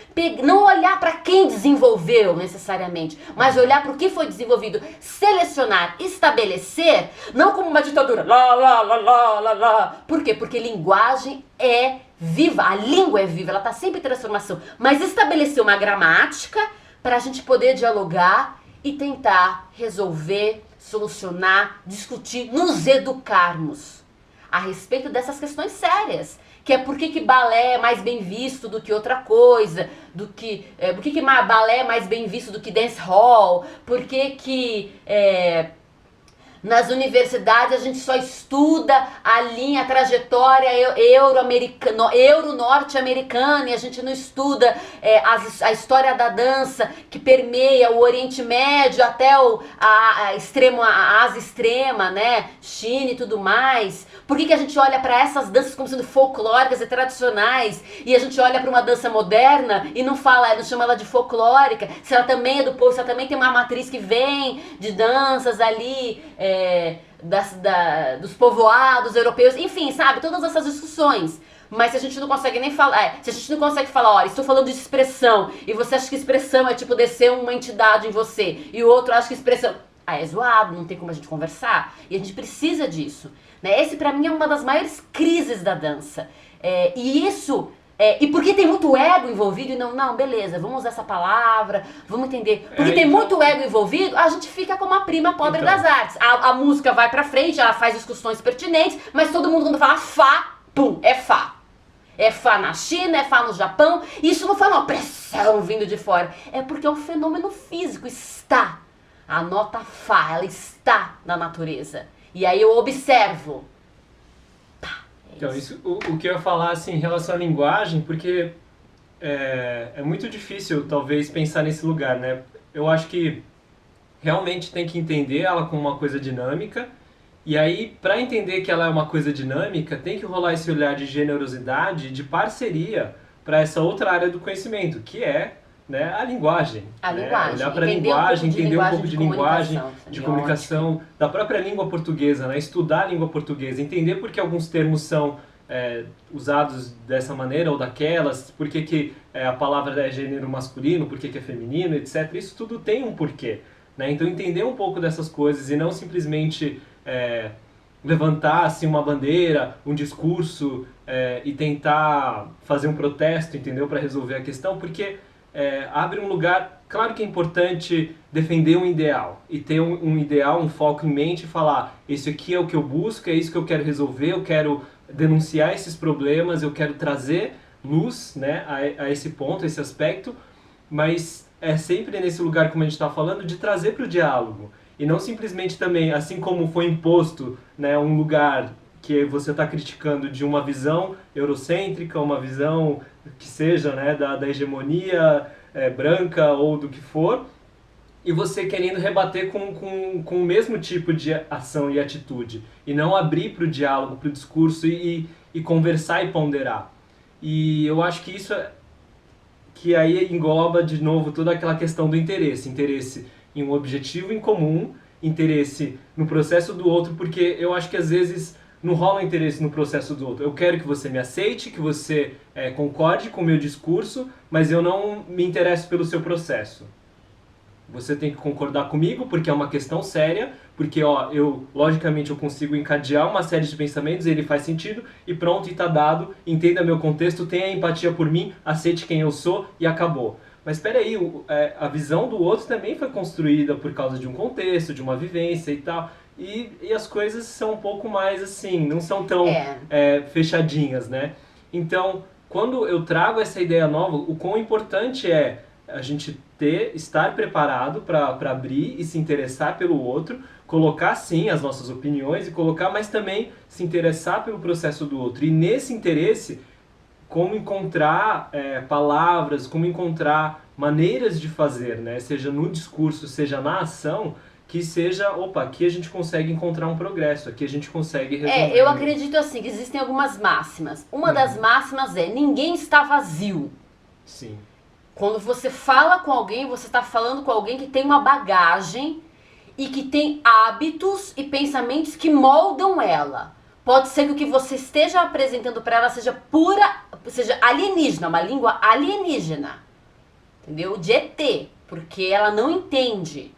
Não olhar para quem desenvolveu necessariamente, mas olhar para o que foi desenvolvido. Selecionar, estabelecer, não como uma ditadura. Lá, lá, lá, lá, lá, lá. Por quê? Porque linguagem é viva, a língua é viva, ela está sempre em transformação. Mas estabelecer uma gramática para a gente poder dialogar e tentar resolver, solucionar, discutir, nos educarmos a respeito dessas questões sérias. Que é por que balé é mais bem visto do que outra coisa, por que balé é mais bem visto do que dance hall, por que nas universidades a gente só estuda a trajetória euro-norte-americana e a gente não estuda a história da dança que permeia o Oriente Médio até a Ásia extrema, né? China e tudo mais. Por que a gente olha para essas danças como sendo folclóricas e tradicionais e a gente olha para uma dança moderna e não chama ela de folclórica, se ela também é do povo, se ela também tem uma matriz que vem de danças ali, dos povoados europeus, enfim, sabe, todas essas discussões. Mas se a gente não consegue nem falar, se a gente não consegue falar, olha, estou falando de expressão, e você acha que expressão é tipo descer uma entidade em você, e o outro acha que expressão... é zoado, não tem como a gente conversar, e a gente precisa disso, né? Esse pra mim é uma das maiores crises da dança, e porque tem muito ego envolvido, e não, beleza, vamos usar essa palavra, vamos entender. Porque tem muito ego envolvido, a gente fica como a prima pobre das artes. A música vai pra frente, ela faz discussões pertinentes, mas todo mundo quando fala Fá, pum, é Fá. É Fá na China, é Fá no Japão, e isso não foi uma pressão vindo de fora. É porque é um fenômeno físico, está. A nota Fá, ela está na natureza. E aí eu observo. Então, isso, o que eu ia falar assim, em relação à linguagem, porque é muito difícil, talvez, pensar nesse lugar, né? Eu acho que realmente tem que entender ela como uma coisa dinâmica, e aí, para entender que ela é uma coisa dinâmica, tem que rolar esse olhar de generosidade, de parceria para essa outra área do conhecimento, que é, né, a linguagem. Linguagem. Olhar para a linguagem, entender um pouco de linguagem, de comunicação, da própria língua portuguesa, né? Estudar a língua portuguesa, entender por que alguns termos são usados dessa maneira ou daquelas, por que a palavra é gênero masculino, por que é feminino, etc. Isso tudo tem um porquê, né? Então entender um pouco dessas coisas e não simplesmente levantar assim, uma bandeira, um discurso e tentar fazer um protesto, entendeu? Para resolver a questão, porque abre um lugar, claro que é importante defender um ideal e ter um ideal, um foco em mente e falar, isso aqui é o que eu busco, é isso que eu quero resolver, eu quero denunciar esses problemas, eu quero trazer luz, né, a esse ponto, a esse aspecto, mas é sempre nesse lugar, como a gente está falando, de trazer para o diálogo. E não simplesmente também, assim como foi imposto, né, um lugar que você está criticando de uma visão eurocêntrica, uma visão que seja, né, da hegemonia branca ou do que for, e você querendo rebater com o mesmo tipo de ação e atitude, e não abrir para o diálogo, para o discurso e conversar e ponderar. E eu acho que isso que aí engloba de novo toda aquela questão do interesse em um objetivo em comum, interesse no processo do outro, porque eu acho que às vezes não rola interesse no processo do outro. Eu quero que você me aceite, que você concorde com o meu discurso, mas eu não me interesso pelo seu processo. Você tem que concordar comigo, porque é uma questão séria, porque logicamente eu consigo encadear uma série de pensamentos, ele faz sentido, e pronto, e tá dado, entenda meu contexto, tenha empatia por mim, aceite quem eu sou, e acabou. Mas espera aí, a visão do outro também foi construída por causa de um contexto, de uma vivência e tal, e as coisas são um pouco mais assim, não são tão fechadinhas, né? Então, quando eu trago essa ideia nova, o quão importante é a gente estar preparado para abrir e se interessar pelo outro, colocar sim as nossas opiniões mas também se interessar pelo processo do outro. E nesse interesse, como encontrar palavras, como encontrar maneiras de fazer, né? Seja no discurso, seja na ação, que seja, aqui a gente consegue encontrar um progresso, aqui a gente consegue resolver. Eu acredito assim, que existem algumas máximas. Uma das máximas é, ninguém está vazio. Sim. Quando você fala com alguém, você está falando com alguém que tem uma bagagem e que tem hábitos e pensamentos que moldam ela. Pode ser que o que você esteja apresentando para ela seja seja alienígena, uma língua alienígena. Entendeu? De ET, porque ela não entende.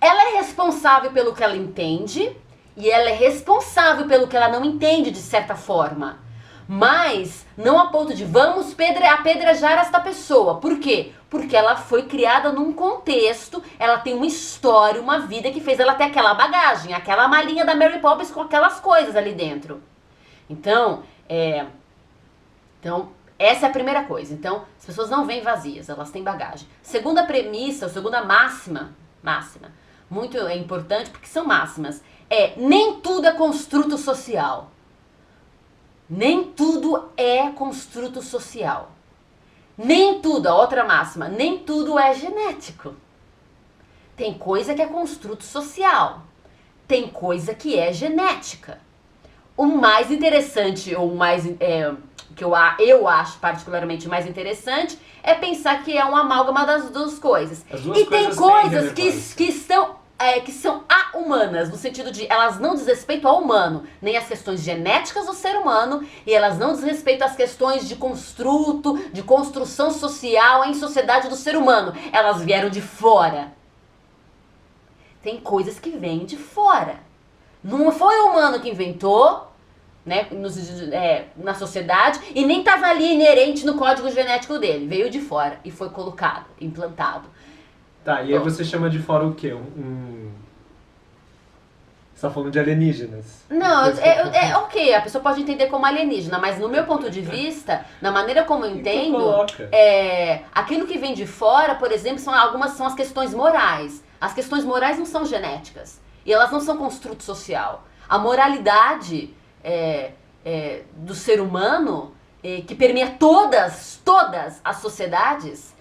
Ela é responsável pelo que ela entende e ela é responsável pelo que ela não entende, de certa forma. Mas não a ponto de vamos apedrejar esta pessoa. Por quê? Porque ela foi criada num contexto, ela tem uma história, uma vida que fez ela ter aquela bagagem, aquela malinha da Mary Poppins com aquelas coisas ali dentro. Então, essa é a primeira coisa. Então, as pessoas não vêm vazias, elas têm bagagem. Segunda premissa, ou segunda máxima, muito importante porque são máximas, nem tudo é construto social. Nem tudo é construto social. Nem tudo, a outra máxima, nem tudo é genético. Tem coisa que é construto social. Tem coisa que é genética. O mais interessante, ou o mais que eu acho particularmente mais interessante, é pensar que é uma amálgama das duas coisas. E tem coisas que são a-humanas, no sentido de elas não desrespeitam ao humano, nem as questões genéticas do ser humano, e elas não desrespeitam as questões de construto, de construção social em sociedade do ser humano. Elas vieram de fora. Tem coisas que vêm de fora. Não foi o humano que inventou, né, na sociedade, e nem estava ali inerente no código genético dele. Veio de fora e foi colocado, implantado. Tá, e aí você chama de fora o quê? Você tá falando de alienígenas. Não, ok, a pessoa pode entender como alienígena, mas no meu ponto de vista, na maneira como eu entendo, aquilo que vem de fora, por exemplo, são as questões morais. As questões morais não são genéticas, e elas não são construto social. A moralidade do ser humano, que permeia todas as sociedades.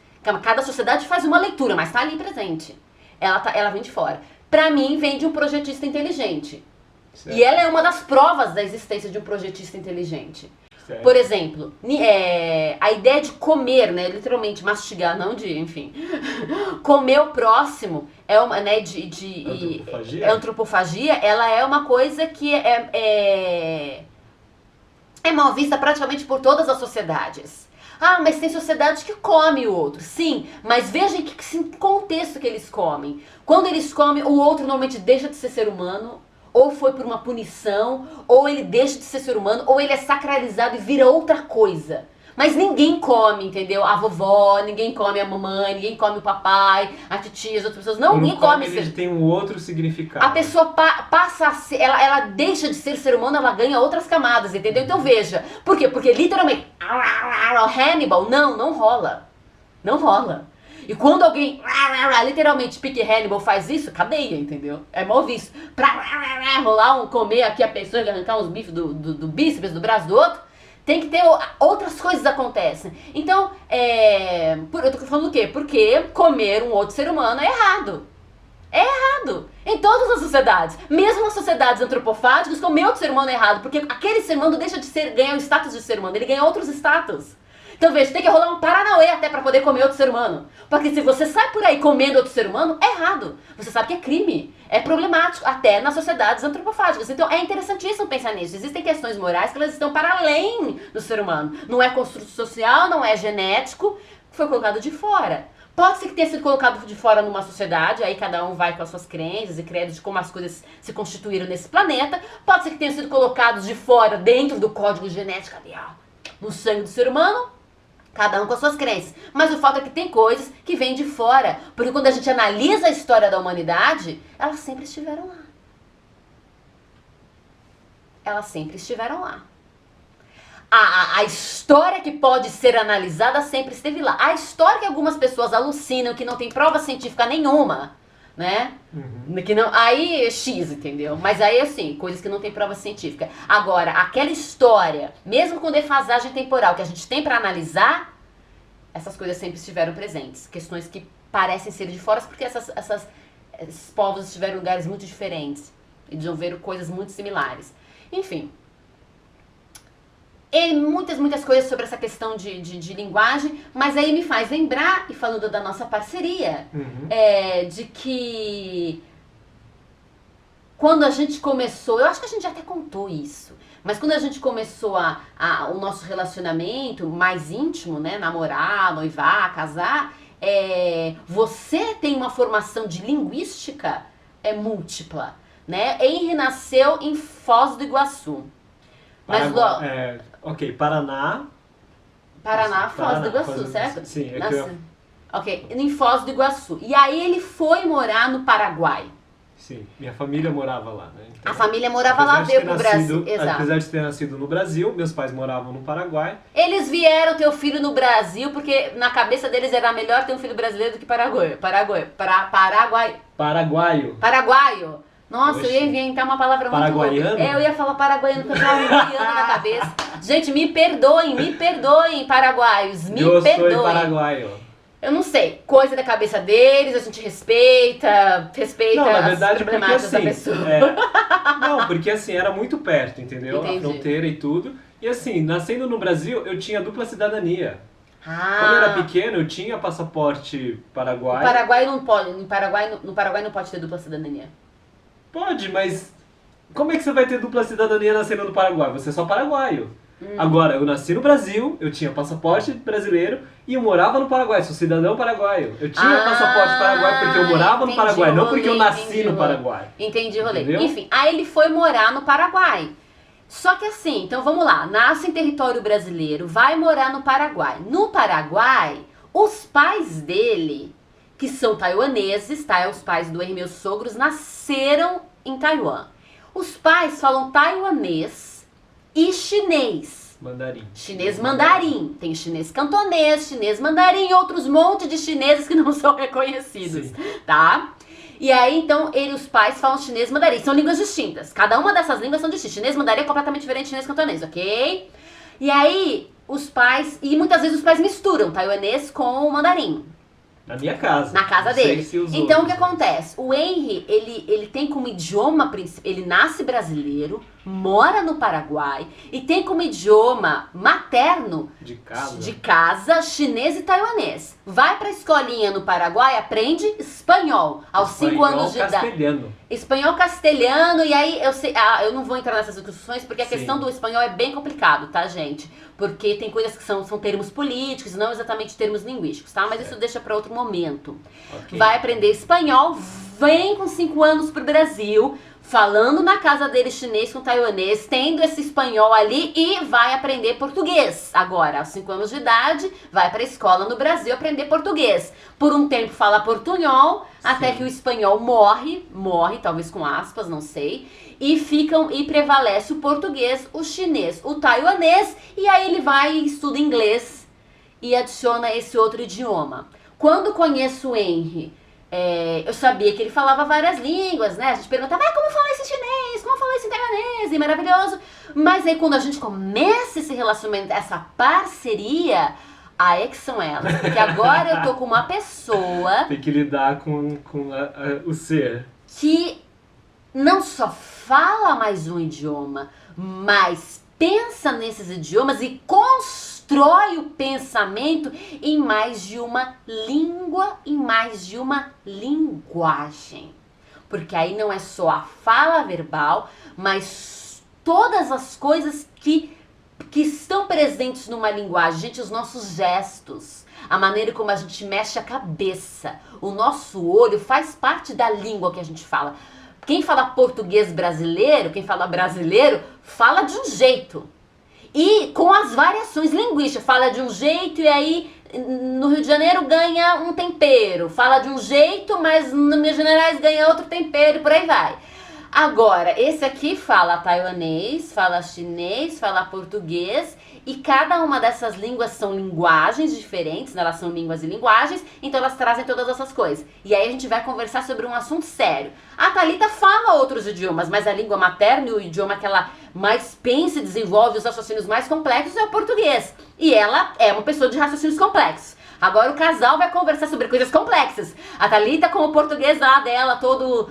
Cada sociedade faz uma leitura, mas está ali presente. Ela vem de fora. Pra mim, vem de um projetista inteligente. Certo. E ela é uma das provas da existência de um projetista inteligente. Certo. Por exemplo, a ideia de comer, né, literalmente mastigar, não de, enfim, comer o próximo é uma, né, antropofagia, ela é uma coisa que é mal vista praticamente por todas as sociedades. Ah, mas tem sociedades que comem o outro. Sim, mas veja em que contexto que eles comem. Quando eles comem, o outro normalmente deixa de ser ser humano, ou foi por uma punição, ou ele deixa de ser ser humano, ou ele é sacralizado e vira outra coisa. Mas ninguém come, entendeu? A vovó, ninguém come a mamãe, ninguém come o papai, a titia, as outras pessoas. Ninguém come. Ele tem um outro significado. A pessoa passa a ser, ela deixa de ser humano, ela ganha outras camadas, entendeu? Então veja, por quê? Porque literalmente, Hannibal, não rola. Não rola. E quando alguém, literalmente, Pique Hannibal faz isso, cadeia, entendeu? É mal visto. Pra rolar comer aqui a pessoa e arrancar uns bifes do bíceps, do braço do outro, tem que ter outras coisas acontecem. Então, eu tô falando o quê? Porque comer um outro ser humano é errado. É errado. Em todas as sociedades. Mesmo nas sociedades antropofágicas, comer outro ser humano é errado. Porque aquele ser humano deixa de ganhar o status de ser humano. Ele ganha outros status. Então veja, tem que rolar um paranauê até pra poder comer outro ser humano. Porque se você sai por aí comendo outro ser humano, é errado. Você sabe que é crime. É problemático, até nas sociedades antropofágicas. Então é interessantíssimo pensar nisso. Existem questões morais que elas estão para além do ser humano. Não é construto social, não é genético. Foi colocado de fora. Pode ser que tenha sido colocado de fora numa sociedade, aí cada um vai com as suas crenças e credos de como as coisas se constituíram nesse planeta. Pode ser que tenha sido colocado de fora, dentro do código genético ali, ó, no sangue do ser humano, cada um com as suas crenças. Mas o fato é que tem coisas que vêm de fora, porque quando a gente analisa a história da humanidade, elas sempre estiveram lá. Elas sempre estiveram lá. A história que pode ser analisada sempre esteve lá. A história que algumas pessoas alucinam, que não tem prova científica nenhuma, né? Que não, aí é X, entendeu? Mas aí, assim, coisas que não tem prova científica. Agora, aquela história, mesmo com defasagem temporal que a gente tem pra analisar, essas coisas sempre estiveram presentes. Questões que parecem ser de fora, porque esses povos estiveram em lugares muito diferentes. E desenvolveram coisas muito similares. Enfim... E muitas coisas sobre essa questão de linguagem, mas aí me faz lembrar, e falando da nossa parceria, de que quando a gente começou, eu acho que a gente já até contou isso, mas quando a gente começou o nosso relacionamento mais íntimo, né, namorar, noivar, casar, você tem uma formação de linguística múltipla, né? Henry nasceu em Foz do Iguaçu. Mas Paraná, Foz do Iguaçu, certo? Sim, Ok, em Foz do Iguaçu. E aí ele foi morar no Paraguai. Sim, minha família morava lá, né? Então, a família morava lá, veio pro Brasil. Exato. Apesar de ter nascido no Brasil, meus pais moravam no Paraguai. Eles vieram ter o filho no Brasil porque na cabeça deles era melhor ter um filho brasileiro do que paraguaio. Nossa, Oxe. eu ia inventar uma palavra muito Paraguaiano? louca. Eu ia falar paraguaiano, porque eu tava enfiando na cabeça. Gente, me perdoem, paraguaios, Eu perdoem. sou paraguaio. Eu não sei, coisa da cabeça deles, a gente respeita Não, na as verdade, porque problemáticas da assim, pessoa. não, porque assim, era muito perto, entendeu? Entendi. A fronteira e tudo. E assim, nascendo no Brasil, eu tinha dupla cidadania. Ah. Quando eu era pequeno, eu tinha passaporte paraguaio. No Paraguai não pode, no Paraguai não pode ter dupla cidadania. Pode, mas como é que você vai ter dupla cidadania nascendo no Paraguai? Você é só paraguaio. Agora, eu nasci no Brasil, eu tinha passaporte brasileiro e eu morava no Paraguai, sou cidadão paraguaio. Eu tinha passaporte paraguaio porque eu morava no Paraguai, não porque eu nasci no Paraguai. Entendi o rolê. Entendeu? Enfim, aí ele foi morar no Paraguai. Só que assim, então vamos lá, nasce em território brasileiro, vai morar no Paraguai. No Paraguai, os pais dele, que são taiwaneses, tá? Os pais do Henry, meus sogros, nasceram em Taiwan. Os pais falam taiwanês e chinês. Mandarim. Chinês mandarim. Tem chinês cantonês, chinês mandarim e outros monte de chineses que não são reconhecidos, tá? E aí, então, os pais falam chinês mandarim. São línguas distintas. Cada uma dessas línguas são distintas. Chinês mandarim é completamente diferente de chinês cantonês, ok? E aí, os pais... E muitas vezes os pais misturam taiwanês com o mandarim. Na minha casa. Na casa dele. Então, o que outros. acontece? O Henry, ele tem como idioma principal... Ele nasce brasileiro, mora no Paraguai e tem como idioma materno De casa chinês e taiwanês. Vai pra escolinha no Paraguai, aprende espanhol aos 5 anos de idade. Espanhol castelhano, e aí eu sei, eu não vou entrar nessas discussões porque a questão do espanhol é bem complicado, tá, gente? Porque tem coisas que são termos políticos, não exatamente termos linguísticos, tá? Mas isso deixa pra outro momento. Okay. Vai aprender espanhol, vem com 5 anos pro Brasil, falando na casa dele chinês com taiwanês, tendo esse espanhol ali e vai aprender português. Agora, aos 5 anos de idade, vai pra escola no Brasil aprender português. Por um tempo fala portunhol, até que o espanhol morre, talvez com aspas, não sei, e prevalece o português, o chinês, o taiwanês, e aí ele vai e estuda inglês e adiciona esse outro idioma. quando conheço o Henry, eu sabia que ele falava várias línguas, né? A gente perguntava, como fala esse chinês? Como fala esse taiwanês? E maravilhoso. Mas aí quando a gente começa esse relacionamento, essa parceria, aí que são elas. Porque agora eu tô com uma pessoa... Tem que lidar com o ser. Que não só fala mais um idioma, mas pensa nesses idiomas e constrói o pensamento em mais de uma língua, em mais de uma linguagem. Porque aí não é só a fala verbal, mas todas as coisas que estão presentes numa linguagem. Gente, os nossos gestos, a maneira como a gente mexe a cabeça, o nosso olho faz parte da língua que a gente fala. Quem fala português brasileiro, quem fala brasileiro, fala de um jeito. E com as variações linguísticas, fala de um jeito e aí no Rio de Janeiro ganha um tempero. Fala de um jeito, mas no Minas Gerais ganha outro tempero e por aí vai. Agora, esse aqui fala taiwanês, fala chinês, fala português e cada uma dessas línguas são linguagens diferentes, né? Elas são línguas e linguagens, então elas trazem todas essas coisas. E aí a gente vai conversar sobre um assunto sério. A Thalita fala outros idiomas, mas a língua materna e o idioma que ela mais pensa e desenvolve os raciocínios mais complexos é o português. E ela é uma pessoa de raciocínios complexos. Agora o casal vai conversar sobre coisas complexas. A Thalita com o português lá dela, todo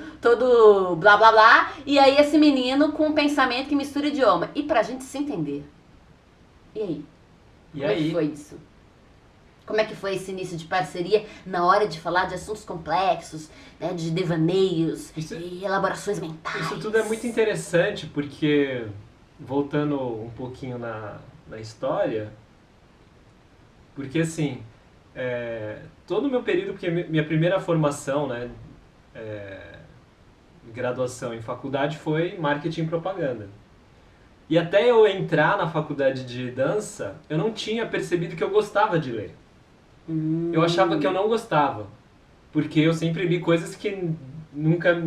blá blá blá. E aí esse menino com um pensamento que mistura idioma. E pra gente se entender. E aí? Como é que foi isso? Como é que foi esse início de parceria na hora de falar de assuntos complexos, né, de devaneios e elaborações mentais? Isso tudo é muito interessante porque, voltando um pouquinho na história, porque assim... todo o meu período, porque minha primeira formação, né, graduação em faculdade foi marketing e propaganda. E até eu entrar na faculdade de dança, eu não tinha percebido que eu gostava de ler. Eu achava que eu não gostava, porque eu sempre li coisas que nunca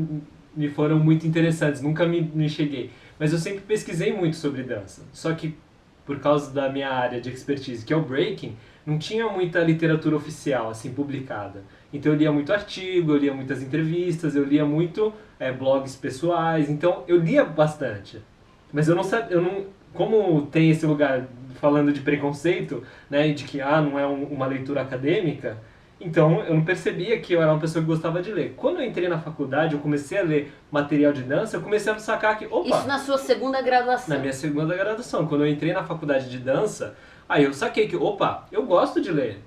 me foram muito interessantes, nunca me cheguei. Mas eu sempre pesquisei muito sobre dança. Só que, por causa da minha área de expertise, que é o breaking, não tinha muita literatura oficial, assim, publicada. Então eu lia muito artigo, eu lia muitas entrevistas, eu lia muito blogs pessoais, então eu lia bastante. Mas eu não sabia, como tem esse lugar falando de preconceito, né, de que não é uma leitura acadêmica, então eu não percebia que eu era uma pessoa que gostava de ler. Quando eu entrei na faculdade, eu comecei a ler material de dança, eu comecei a sacar que, opa... Isso na sua segunda graduação? Na minha segunda graduação. Quando eu entrei na faculdade de dança, aí eu saquei que, opa, eu gosto de ler.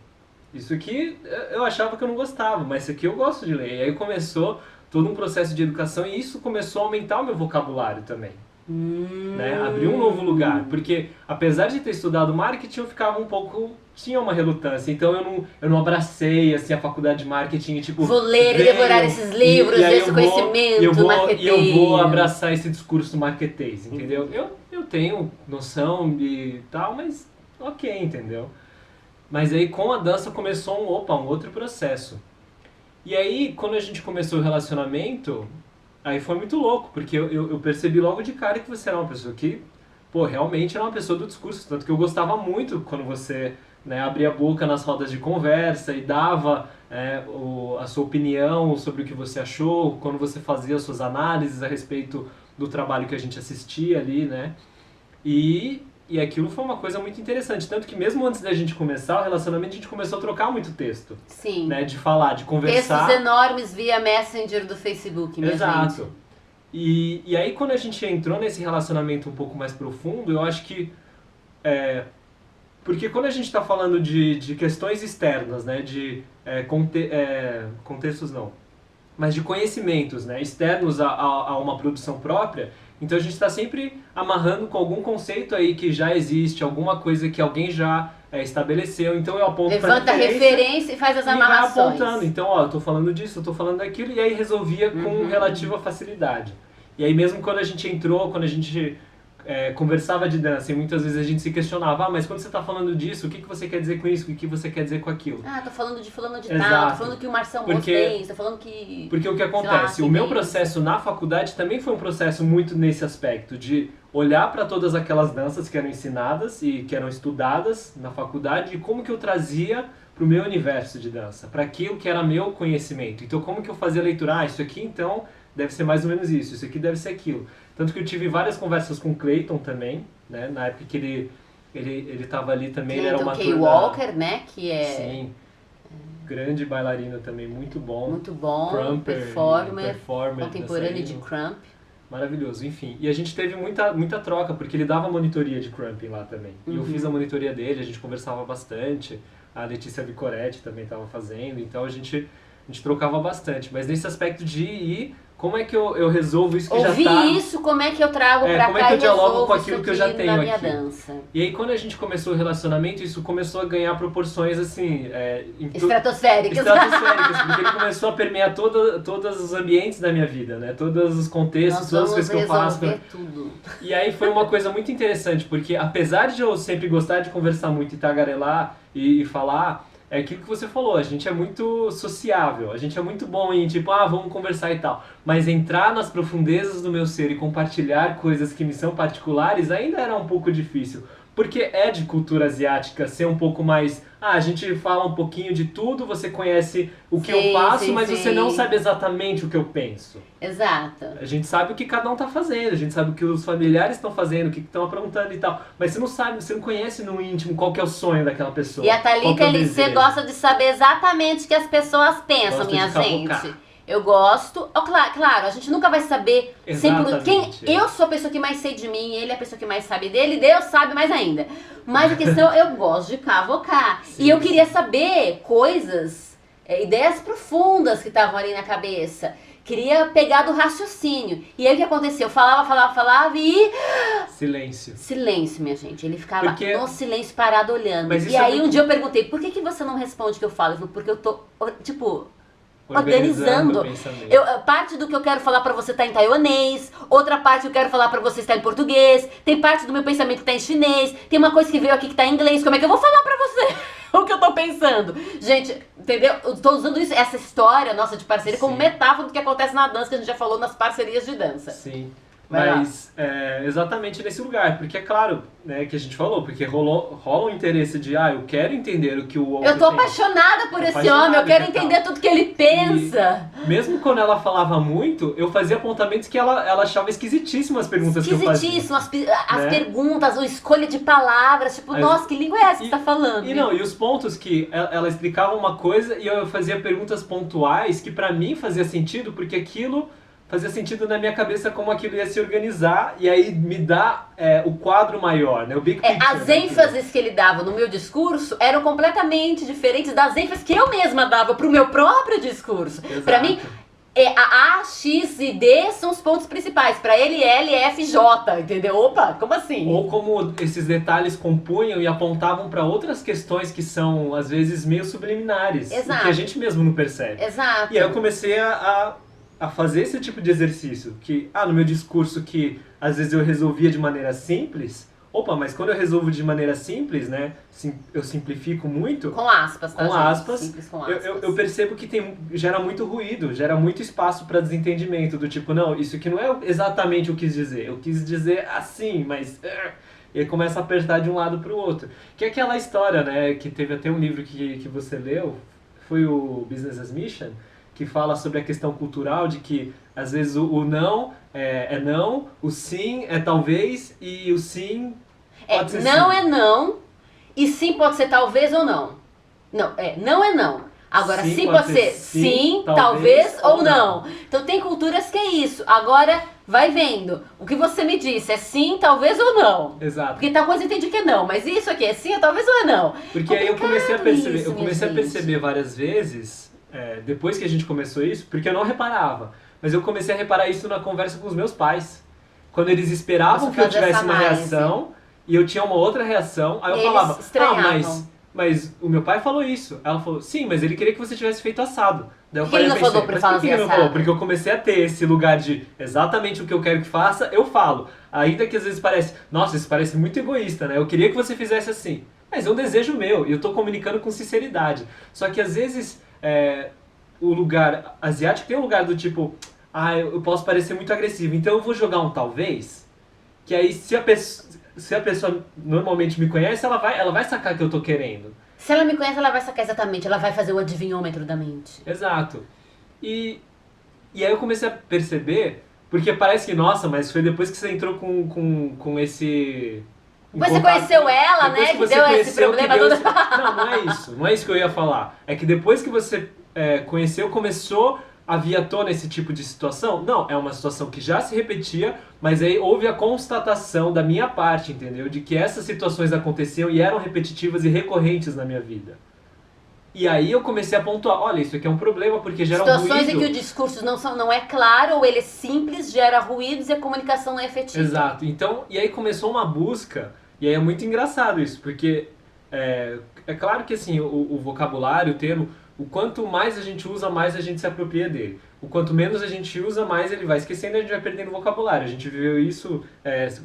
Isso aqui eu achava que eu não gostava, mas isso aqui eu gosto de ler. E aí começou todo um processo de educação e isso começou a aumentar o meu vocabulário também. Né? Abriu um novo lugar, porque apesar de ter estudado marketing, eu ficava um pouco... tinha uma relutância, então eu não abracei assim, a faculdade de marketing e tipo... Vou ler e devorar esses livros, esse conhecimento marquetês. E eu vou abraçar esse discurso marquetês, entendeu? Eu tenho noção e tal, mas ok, entendeu? Mas aí com a dança começou um outro processo. E aí, quando a gente começou o relacionamento... Aí foi muito louco, porque eu percebi logo de cara que você era uma pessoa que, realmente era uma pessoa do discurso. Tanto que eu gostava muito quando você, né, abria a boca nas rodas de conversa e dava a sua opinião sobre o que você achou, quando você fazia as suas análises a respeito do trabalho que a gente assistia ali, né? E aquilo foi uma coisa muito interessante. Tanto que mesmo antes da gente começar o relacionamento, a gente começou a trocar muito texto. Sim. Né, de falar, de conversar. Textos enormes via Messenger do Facebook, minha Exato. gente. E aí quando a gente entrou nesse relacionamento um pouco mais profundo, eu acho que... porque quando a gente está falando de questões externas, né, de contextos não, mas de conhecimentos, né, externos a uma produção própria, então a gente está sempre amarrando com algum conceito aí que já existe, alguma coisa que alguém já estabeleceu, então eu aponto para levanta a referência e faz as amarrações. E vai apontando, então eu tô falando disso, eu tô falando daquilo, e aí resolvia com relativa facilidade. E aí mesmo quando a gente entrou, quando a gente conversava de dança, e muitas vezes a gente se questionava, mas quando você tá falando disso, o que você quer dizer com isso, o que você quer dizer com aquilo? Tô falando de fulano de Exato. tal, tô falando que o Marcelo Moço tem, tô falando que... Porque o que acontece, o meu processo na faculdade também foi um processo muito nesse aspecto, de olhar para todas aquelas danças que eram ensinadas e que eram estudadas na faculdade, e como que eu trazia pro meu universo de dança, para aquilo que era meu conhecimento. Então, como que eu fazia a leitura? Ah, isso aqui, então, deve ser mais ou menos isso aqui deve ser aquilo. Tanto que eu tive várias conversas com o Clayton também, né? Na época que ele tava ali também, ele era uma Kay Walker, né? Que é... Sim, grande bailarino também, muito bom. Muito bom, Crumper, performer contemporâneo dançarino. de crump. Maravilhoso, enfim. E a gente teve muita troca, porque ele dava monitoria de crumping lá também. E eu fiz a monitoria dele, a gente conversava bastante. A Letícia Vicoretti também estava fazendo, então a gente trocava bastante. Mas nesse aspecto de ir, como é que eu resolvo isso que Ouvir já tá... isso, como é que eu trago pra como cá é que eu e dialogo resolvo com aquilo que eu já tenho na minha aqui? dança. E aí quando a gente começou o relacionamento, isso começou a ganhar proporções assim... Estratosféricas. Estratosféricas, porque ele começou a permear todos os ambientes da minha vida, né? Todos os contextos, todas as coisas que eu faço. Tudo. E aí foi uma coisa muito interessante, porque apesar de eu sempre gostar de conversar muito e tagarelar e falar, é aquilo que você falou, a gente é muito sociável, a gente é muito bom em tipo, vamos conversar e tal. Mas entrar nas profundezas do meu ser e compartilhar coisas que me são particulares ainda era um pouco difícil. Porque é de cultura asiática ser um pouco mais... a gente fala um pouquinho de tudo, você conhece o que eu faço, mas você não sabe exatamente o que eu penso. Exato. A gente sabe o que cada um tá fazendo, a gente sabe o que os familiares estão fazendo, o que estão aprontando e tal. Mas você não sabe, você não conhece no íntimo qual que é o sonho daquela pessoa. E a Thalita LC gosta de saber exatamente o que as pessoas pensam, Gosta minha de cavocar. gente. Eu gosto. Claro, a gente nunca vai saber sempre eu sou a pessoa que mais sei de mim, ele é a pessoa que mais sabe dele, Deus sabe mais ainda. Mas a questão, eu gosto de cavocar. Sim, e eu queria saber coisas, ideias profundas que estavam ali na cabeça. Queria pegar do raciocínio. E aí o que aconteceu? Eu falava e... Silêncio. Silêncio, minha gente. Ele ficava no silêncio parado olhando. Mas E aí um dia eu perguntei, por que você não responde o que eu falo? Ele falou, porque eu tô, tipo... organizando. Parte do que eu quero falar pra você tá em taiwanês, outra parte que eu quero falar pra você está em português, tem parte do meu pensamento que tá em chinês, tem uma coisa que veio aqui que tá em inglês, como é que eu vou falar pra você o que eu tô pensando? Gente, entendeu? Eu tô usando isso, essa história nossa de parceria como metáfora do que acontece na dança, que a gente já falou nas parcerias de dança. Sim. Mas exatamente nesse lugar, porque é claro, né, que a gente falou, porque rola um interesse de, eu quero entender o que o outro Eu tô apaixonada por esse homem, eu quero entender tudo que ele pensa. E mesmo quando ela falava muito, eu fazia apontamentos que ela achava esquisitíssimas as perguntas que eu fazia. Esquisitíssimas, as perguntas, a escolha de palavras, tipo, nossa, que língua é essa que você tá falando? E os pontos que ela explicava uma coisa e eu fazia perguntas pontuais que pra mim fazia sentido, porque aquilo... fazia sentido na minha cabeça como aquilo ia se organizar e aí me dá o quadro maior, né? O big picture. As ênfases que ele dava no meu discurso eram completamente diferentes das ênfases que eu mesma dava pro meu próprio discurso. Pra mim, a X e D são os pontos principais. Pra ele, L, F, J, entendeu? Opa, como assim? Ou como esses detalhes compunham e apontavam pra outras questões que são, às vezes, meio subliminares. Exato. Que a gente mesmo não percebe. Exato. E aí eu comecei a fazer esse tipo de exercício, que, no meu discurso que às vezes eu resolvia de maneira simples, mas quando eu resolvo de maneira simples, né, eu simplifico muito... Com aspas, tá, com gente? aspas, Simples com aspas. eu percebo que gera muito ruído, gera muito espaço para desentendimento, do tipo, não, isso aqui não é exatamente o que eu quis dizer, eu quis dizer assim, mas... E aí começa a apertar de um lado para o outro. Que é aquela história, né, que teve até um livro que você leu, foi o Business as Mission, que fala sobre a questão cultural de que às vezes o não é não, o sim é talvez e o sim pode ser não sim. é não e sim pode ser talvez ou não. Não é não. Agora sim pode ser sim, talvez ou não. Então tem culturas que é isso. Agora vai vendo. O que você me disse é sim, talvez ou não. Exato. Porque tal coisa eu entendi que é não, mas isso aqui é sim, é talvez ou é não. Porque aí eu comecei a perceber, isso, várias vezes, depois que a gente começou isso, porque eu não reparava, mas eu comecei a reparar isso na conversa com os meus pais. Quando eles esperavam que eu tivesse uma reação e eu tinha uma outra reação, aí eu falava, mas o meu pai falou isso. Ela falou, sim, mas ele queria que você tivesse feito assado. Daí Por que ele não falou pra falar assim assado? Porque eu comecei a ter esse lugar de exatamente o que eu quero que faça, eu falo. Ainda que às vezes parece, nossa, isso parece muito egoísta, né? Eu queria que você fizesse assim. Mas é um desejo meu e eu tô comunicando com sinceridade. Só que às vezes o lugar asiático tem um lugar do tipo, eu posso parecer muito agressivo, então eu vou jogar um talvez, que aí se a pessoa normalmente me conhece, ela vai sacar que eu tô querendo. Se ela me conhece, ela vai sacar exatamente, ela vai fazer o adivinhômetro da mente. Exato. E aí eu comecei a perceber, porque parece que, nossa, mas foi depois que você entrou com esse... Você conheceu ela, né? Que deu esse problema todo. Não é isso. Não é isso que eu ia falar. É que depois que você conheceu, começou a vir à tona esse tipo de situação. Não, é uma situação que já se repetia, mas aí houve a constatação da minha parte, entendeu? De que essas situações aconteciam e eram repetitivas e recorrentes na minha vida. E aí eu comecei a pontuar, olha, isso aqui é um problema porque gera um ruído. Situações em que o discurso não é claro, ou ele é simples, gera ruídos e a comunicação não é efetiva. Exato. Então, e aí começou uma busca, e aí é muito engraçado isso, porque é claro que assim, o vocabulário, o termo, o quanto mais a gente usa, mais a gente se apropria dele. O quanto menos a gente usa, mais ele vai esquecendo e a gente vai perdendo vocabulário. A gente viveu isso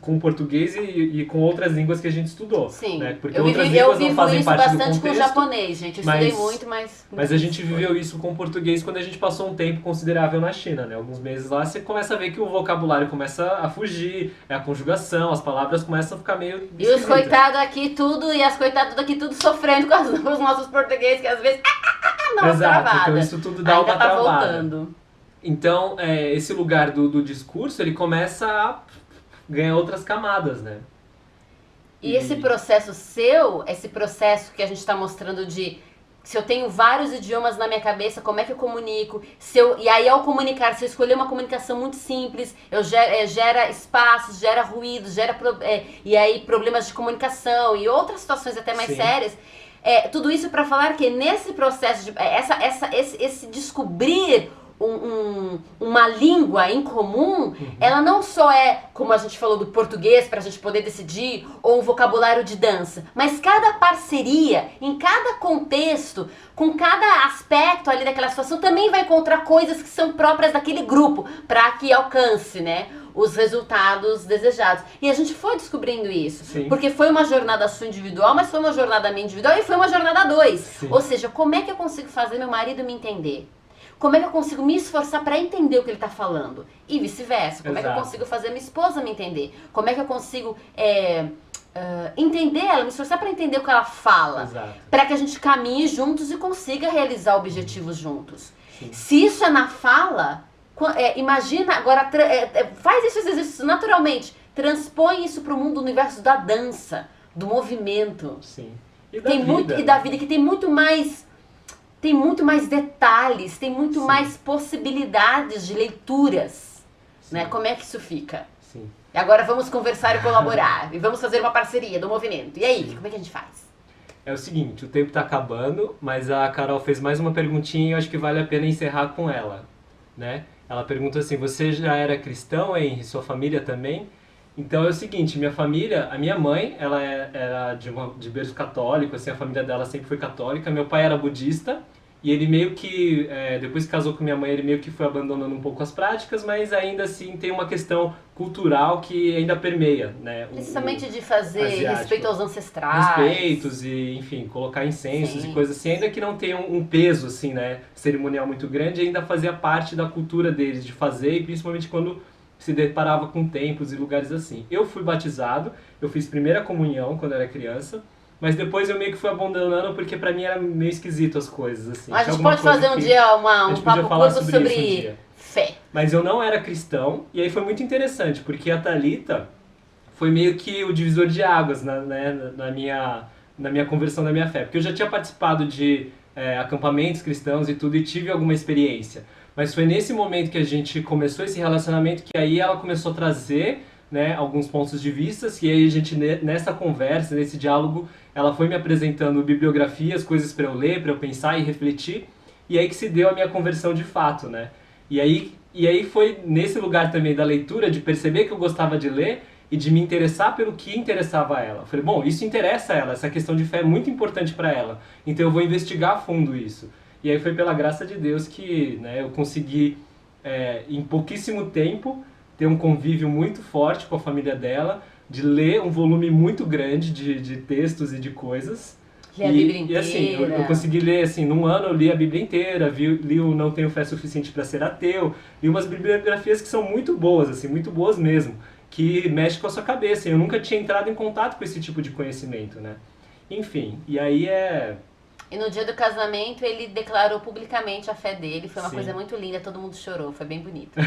com o português e com outras línguas que a gente estudou. Sim, né? Porque eu outras vivo línguas não isso fazem parte do bastante com o contexto. japonês, gente. Eu estudei muito, Mas a gente viveu isso com o português quando a gente passou um tempo considerável na China, né? Alguns meses lá, você começa a ver que o vocabulário começa a fugir, a conjugação, as palavras começam a ficar meio E os coitados aqui tudo, e as coitadas daqui tudo sofrendo com os nossos portugueses, que às vezes... Não, exato, travada. então isso tudo dá Ainda uma tá travada. voltando. Então, esse lugar do discurso, ele começa a ganhar outras camadas, né? E esse processo seu, esse processo que a gente está mostrando de se eu tenho vários idiomas na minha cabeça, como é que eu comunico? E aí ao comunicar, se eu escolher uma comunicação muito simples, gera espaços, gera ruídos, e aí problemas de comunicação e outras situações até mais Sim. sérias. Tudo isso para falar que nesse processo de esse descobrir uma língua em comum, ela não só é, como a gente falou, do português para a gente poder decidir, ou um vocabulário de dança, mas cada parceria, em cada contexto, com cada aspecto ali daquela situação, também vai encontrar coisas que são próprias daquele grupo, para que alcance, né, os resultados desejados. E a gente foi descobrindo isso. Sim. Porque foi uma jornada sua individual, mas foi uma jornada minha individual e foi uma jornada a dois. Sim. Ou seja, como é que eu consigo fazer meu marido me entender? Como é que eu consigo me esforçar para entender o que ele está falando? E vice-versa. Como é que eu Exato. consigo fazer minha esposa me entender? Como é que eu consigo entender ela, me esforçar para entender o que ela fala? Exato. Para que a gente caminhe juntos e consiga realizar objetivos juntos. Sim. Se isso é na fala, imagina, agora faz esse exercício naturalmente. Transpõe isso para o mundo, universo da dança, do movimento. Sim. E da vida. E da vida, que tem muito mais detalhes, tem muito Sim. mais possibilidades de leituras. Sim. Né? Como é que isso fica? Sim. E agora vamos conversar e colaborar. E vamos fazer uma parceria do movimento. E aí, Sim. como é que a gente faz? É o seguinte, o tempo tá acabando, mas a Carol fez mais uma perguntinha e eu acho que vale a pena encerrar com ela, né? Ela pergunta assim, você já era cristão, Henry? Sua família também? Então é o seguinte, minha família, a minha mãe, ela era de berço católico, assim, a família dela sempre foi católica, meu pai era budista, e ele meio que, depois que casou com minha mãe, ele meio que foi abandonando um pouco as práticas, mas ainda assim tem uma questão cultural que ainda permeia, né? Principalmente de fazer asiático. respeito aos ancestrais. Respeitos e, enfim, colocar incensos Sim. e coisas assim, ainda que não tenha um peso, assim, né, cerimonial muito grande, ainda fazia parte da cultura deles de fazer, e principalmente quando se deparava com templos e lugares assim. Eu fui batizado, eu fiz primeira comunhão quando era criança, mas depois eu meio que fui abandonando porque pra mim era meio esquisito as coisas, assim. A gente pode fazer um dia um papo curto sobre fé. Mas eu não era cristão, e aí foi muito interessante, porque a Thalita foi meio que o divisor de águas na minha conversão da minha fé. Porque eu já tinha participado de acampamentos cristãos e tudo, e tive alguma experiência. Mas foi nesse momento que a gente começou esse relacionamento que aí ela começou a trazer, né, alguns pontos de vista, e aí a gente, nessa conversa, nesse diálogo, ela foi me apresentando bibliografias, coisas para eu ler, para eu pensar e refletir, e aí que se deu a minha conversão de fato, né? E aí foi nesse lugar também da leitura, de perceber que eu gostava de ler e de me interessar pelo que interessava a ela. Eu falei, bom, isso interessa a ela, essa questão de fé é muito importante para ela, então eu vou investigar a fundo isso. E aí foi pela graça de Deus que, né, eu consegui, em pouquíssimo tempo, ter um convívio muito forte com a família dela, de ler um volume muito grande de textos e de coisas. Ler a Bíblia inteira. E assim, eu consegui ler, assim, num ano eu li a Bíblia inteira, li o Não Tenho Fé Suficiente para Ser Ateu, li umas bibliografias que são muito boas, assim, muito boas mesmo, que mexem com a sua cabeça. Eu nunca tinha entrado em contato com esse tipo de conhecimento, né? Enfim, e aí E no dia do casamento ele declarou publicamente a fé dele, foi uma Sim. coisa muito linda, todo mundo chorou, foi bem bonito.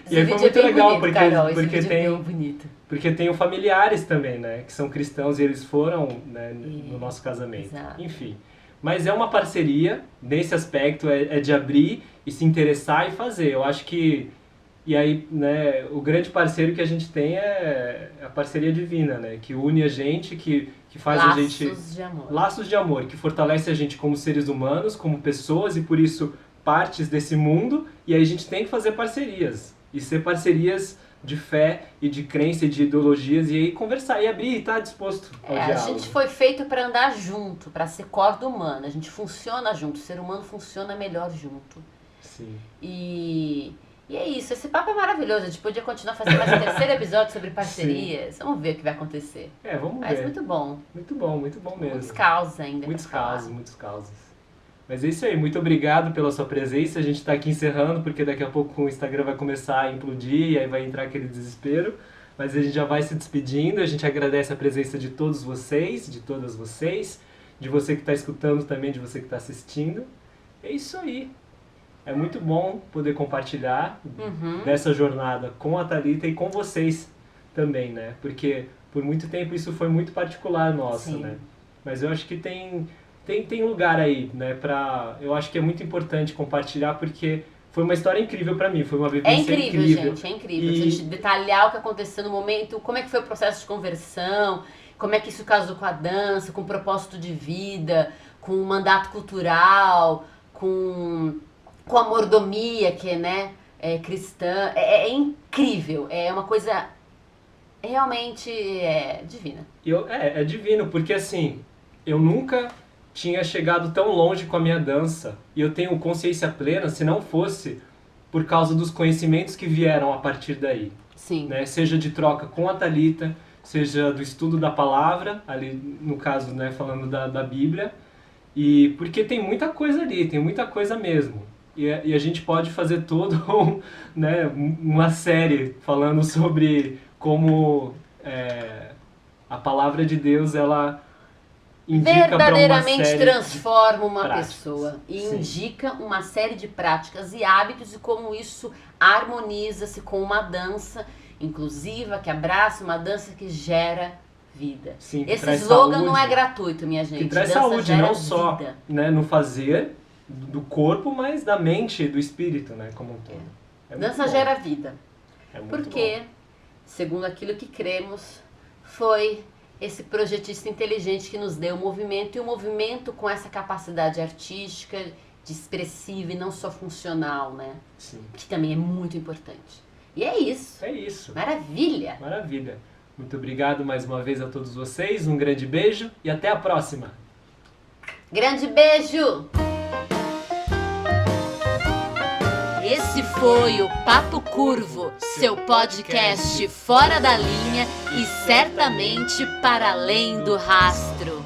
E aí foi muito legal, porque, Carol, esse porque, vídeo é tem, bem bonito. porque tem familiares também, né? Que são cristãos e eles foram, né, no nosso casamento. Exato. Enfim. Mas é uma parceria, nesse aspecto, é de abrir e se interessar e fazer. Eu acho que. E aí, né, o grande parceiro que a gente tem é a parceria divina, né? Que une a gente, que faz a gente. Laços de amor. Laços de amor, que fortalece a gente como seres humanos, como pessoas e por isso partes desse mundo. E aí a gente tem que fazer parcerias. E ser parcerias de fé e de crença e de ideologias e aí conversar e abrir e estar disposto ao A diálogo. gente foi feito para andar junto, para ser corda humana. A gente funciona junto, o ser humano funciona melhor junto. Sim. E é isso, esse papo é maravilhoso. A gente podia continuar fazendo mais um terceiro episódio sobre parcerias. Vamos ver o que vai acontecer. Vamos Mas ver. muito bom. Muito bom mesmo. Muitos causos ainda. Muitos pra falar. causos, muitos causos. Mas é isso aí, muito obrigado pela sua presença. A gente está aqui encerrando, porque daqui a pouco o Instagram vai começar a implodir e aí vai entrar aquele desespero. Mas a gente já vai se despedindo, a gente agradece a presença de todos vocês, de todas vocês, de você que está escutando também, de você que está assistindo. É isso aí. É muito bom poder compartilhar dessa jornada com a Thalita e com vocês também, né? Porque por muito tempo isso foi muito particular nosso, Sim. né? Mas eu acho que tem lugar aí, né? Eu acho que é muito importante compartilhar porque foi uma história incrível pra mim, foi uma vivência incrível. Gente, é incrível. E- Se a gente detalhar o que aconteceu no momento, como é que foi o processo de conversão, como é que isso casou com a dança, com o propósito de vida, com o mandato cultural, com a mordomia que né, é cristã. É incrível, é uma coisa realmente divina. É divino, porque assim, eu nunca tinha chegado tão longe com a minha dança e eu tenho consciência plena se não fosse por causa dos conhecimentos que vieram a partir daí, Sim. né? Seja de troca com a Thalita, seja do estudo da palavra, ali no caso, né, falando da Bíblia, e porque tem muita coisa ali, tem muita coisa mesmo. E a gente pode fazer todo né, uma série falando sobre como a palavra de Deus ela indica para uma Verdadeiramente série transforma uma práticas. pessoa e Sim. indica uma série de práticas e hábitos e como isso harmoniza-se com uma dança inclusiva, que abraça, uma dança que gera vida. Sim, que Esse traz slogan saúde. não é gratuito, minha gente. que traz Dança saúde, gera não só vida. né, no fazer do corpo, mas da mente e do espírito, né, como um todo. É muito Dança bom. gera vida. É muito Porque, segundo aquilo que cremos, foi esse projetista inteligente que nos deu o movimento, e o movimento com essa capacidade artística, de expressiva e não só funcional, né? bom. Sim. Que também é muito importante. E é isso. É isso. Maravilha! Maravilha. Muito obrigado mais uma vez a todos vocês, um grande beijo e até a próxima. Grande beijo! Esse foi o Papo Curvo, seu podcast fora da linha e certamente para além do rastro.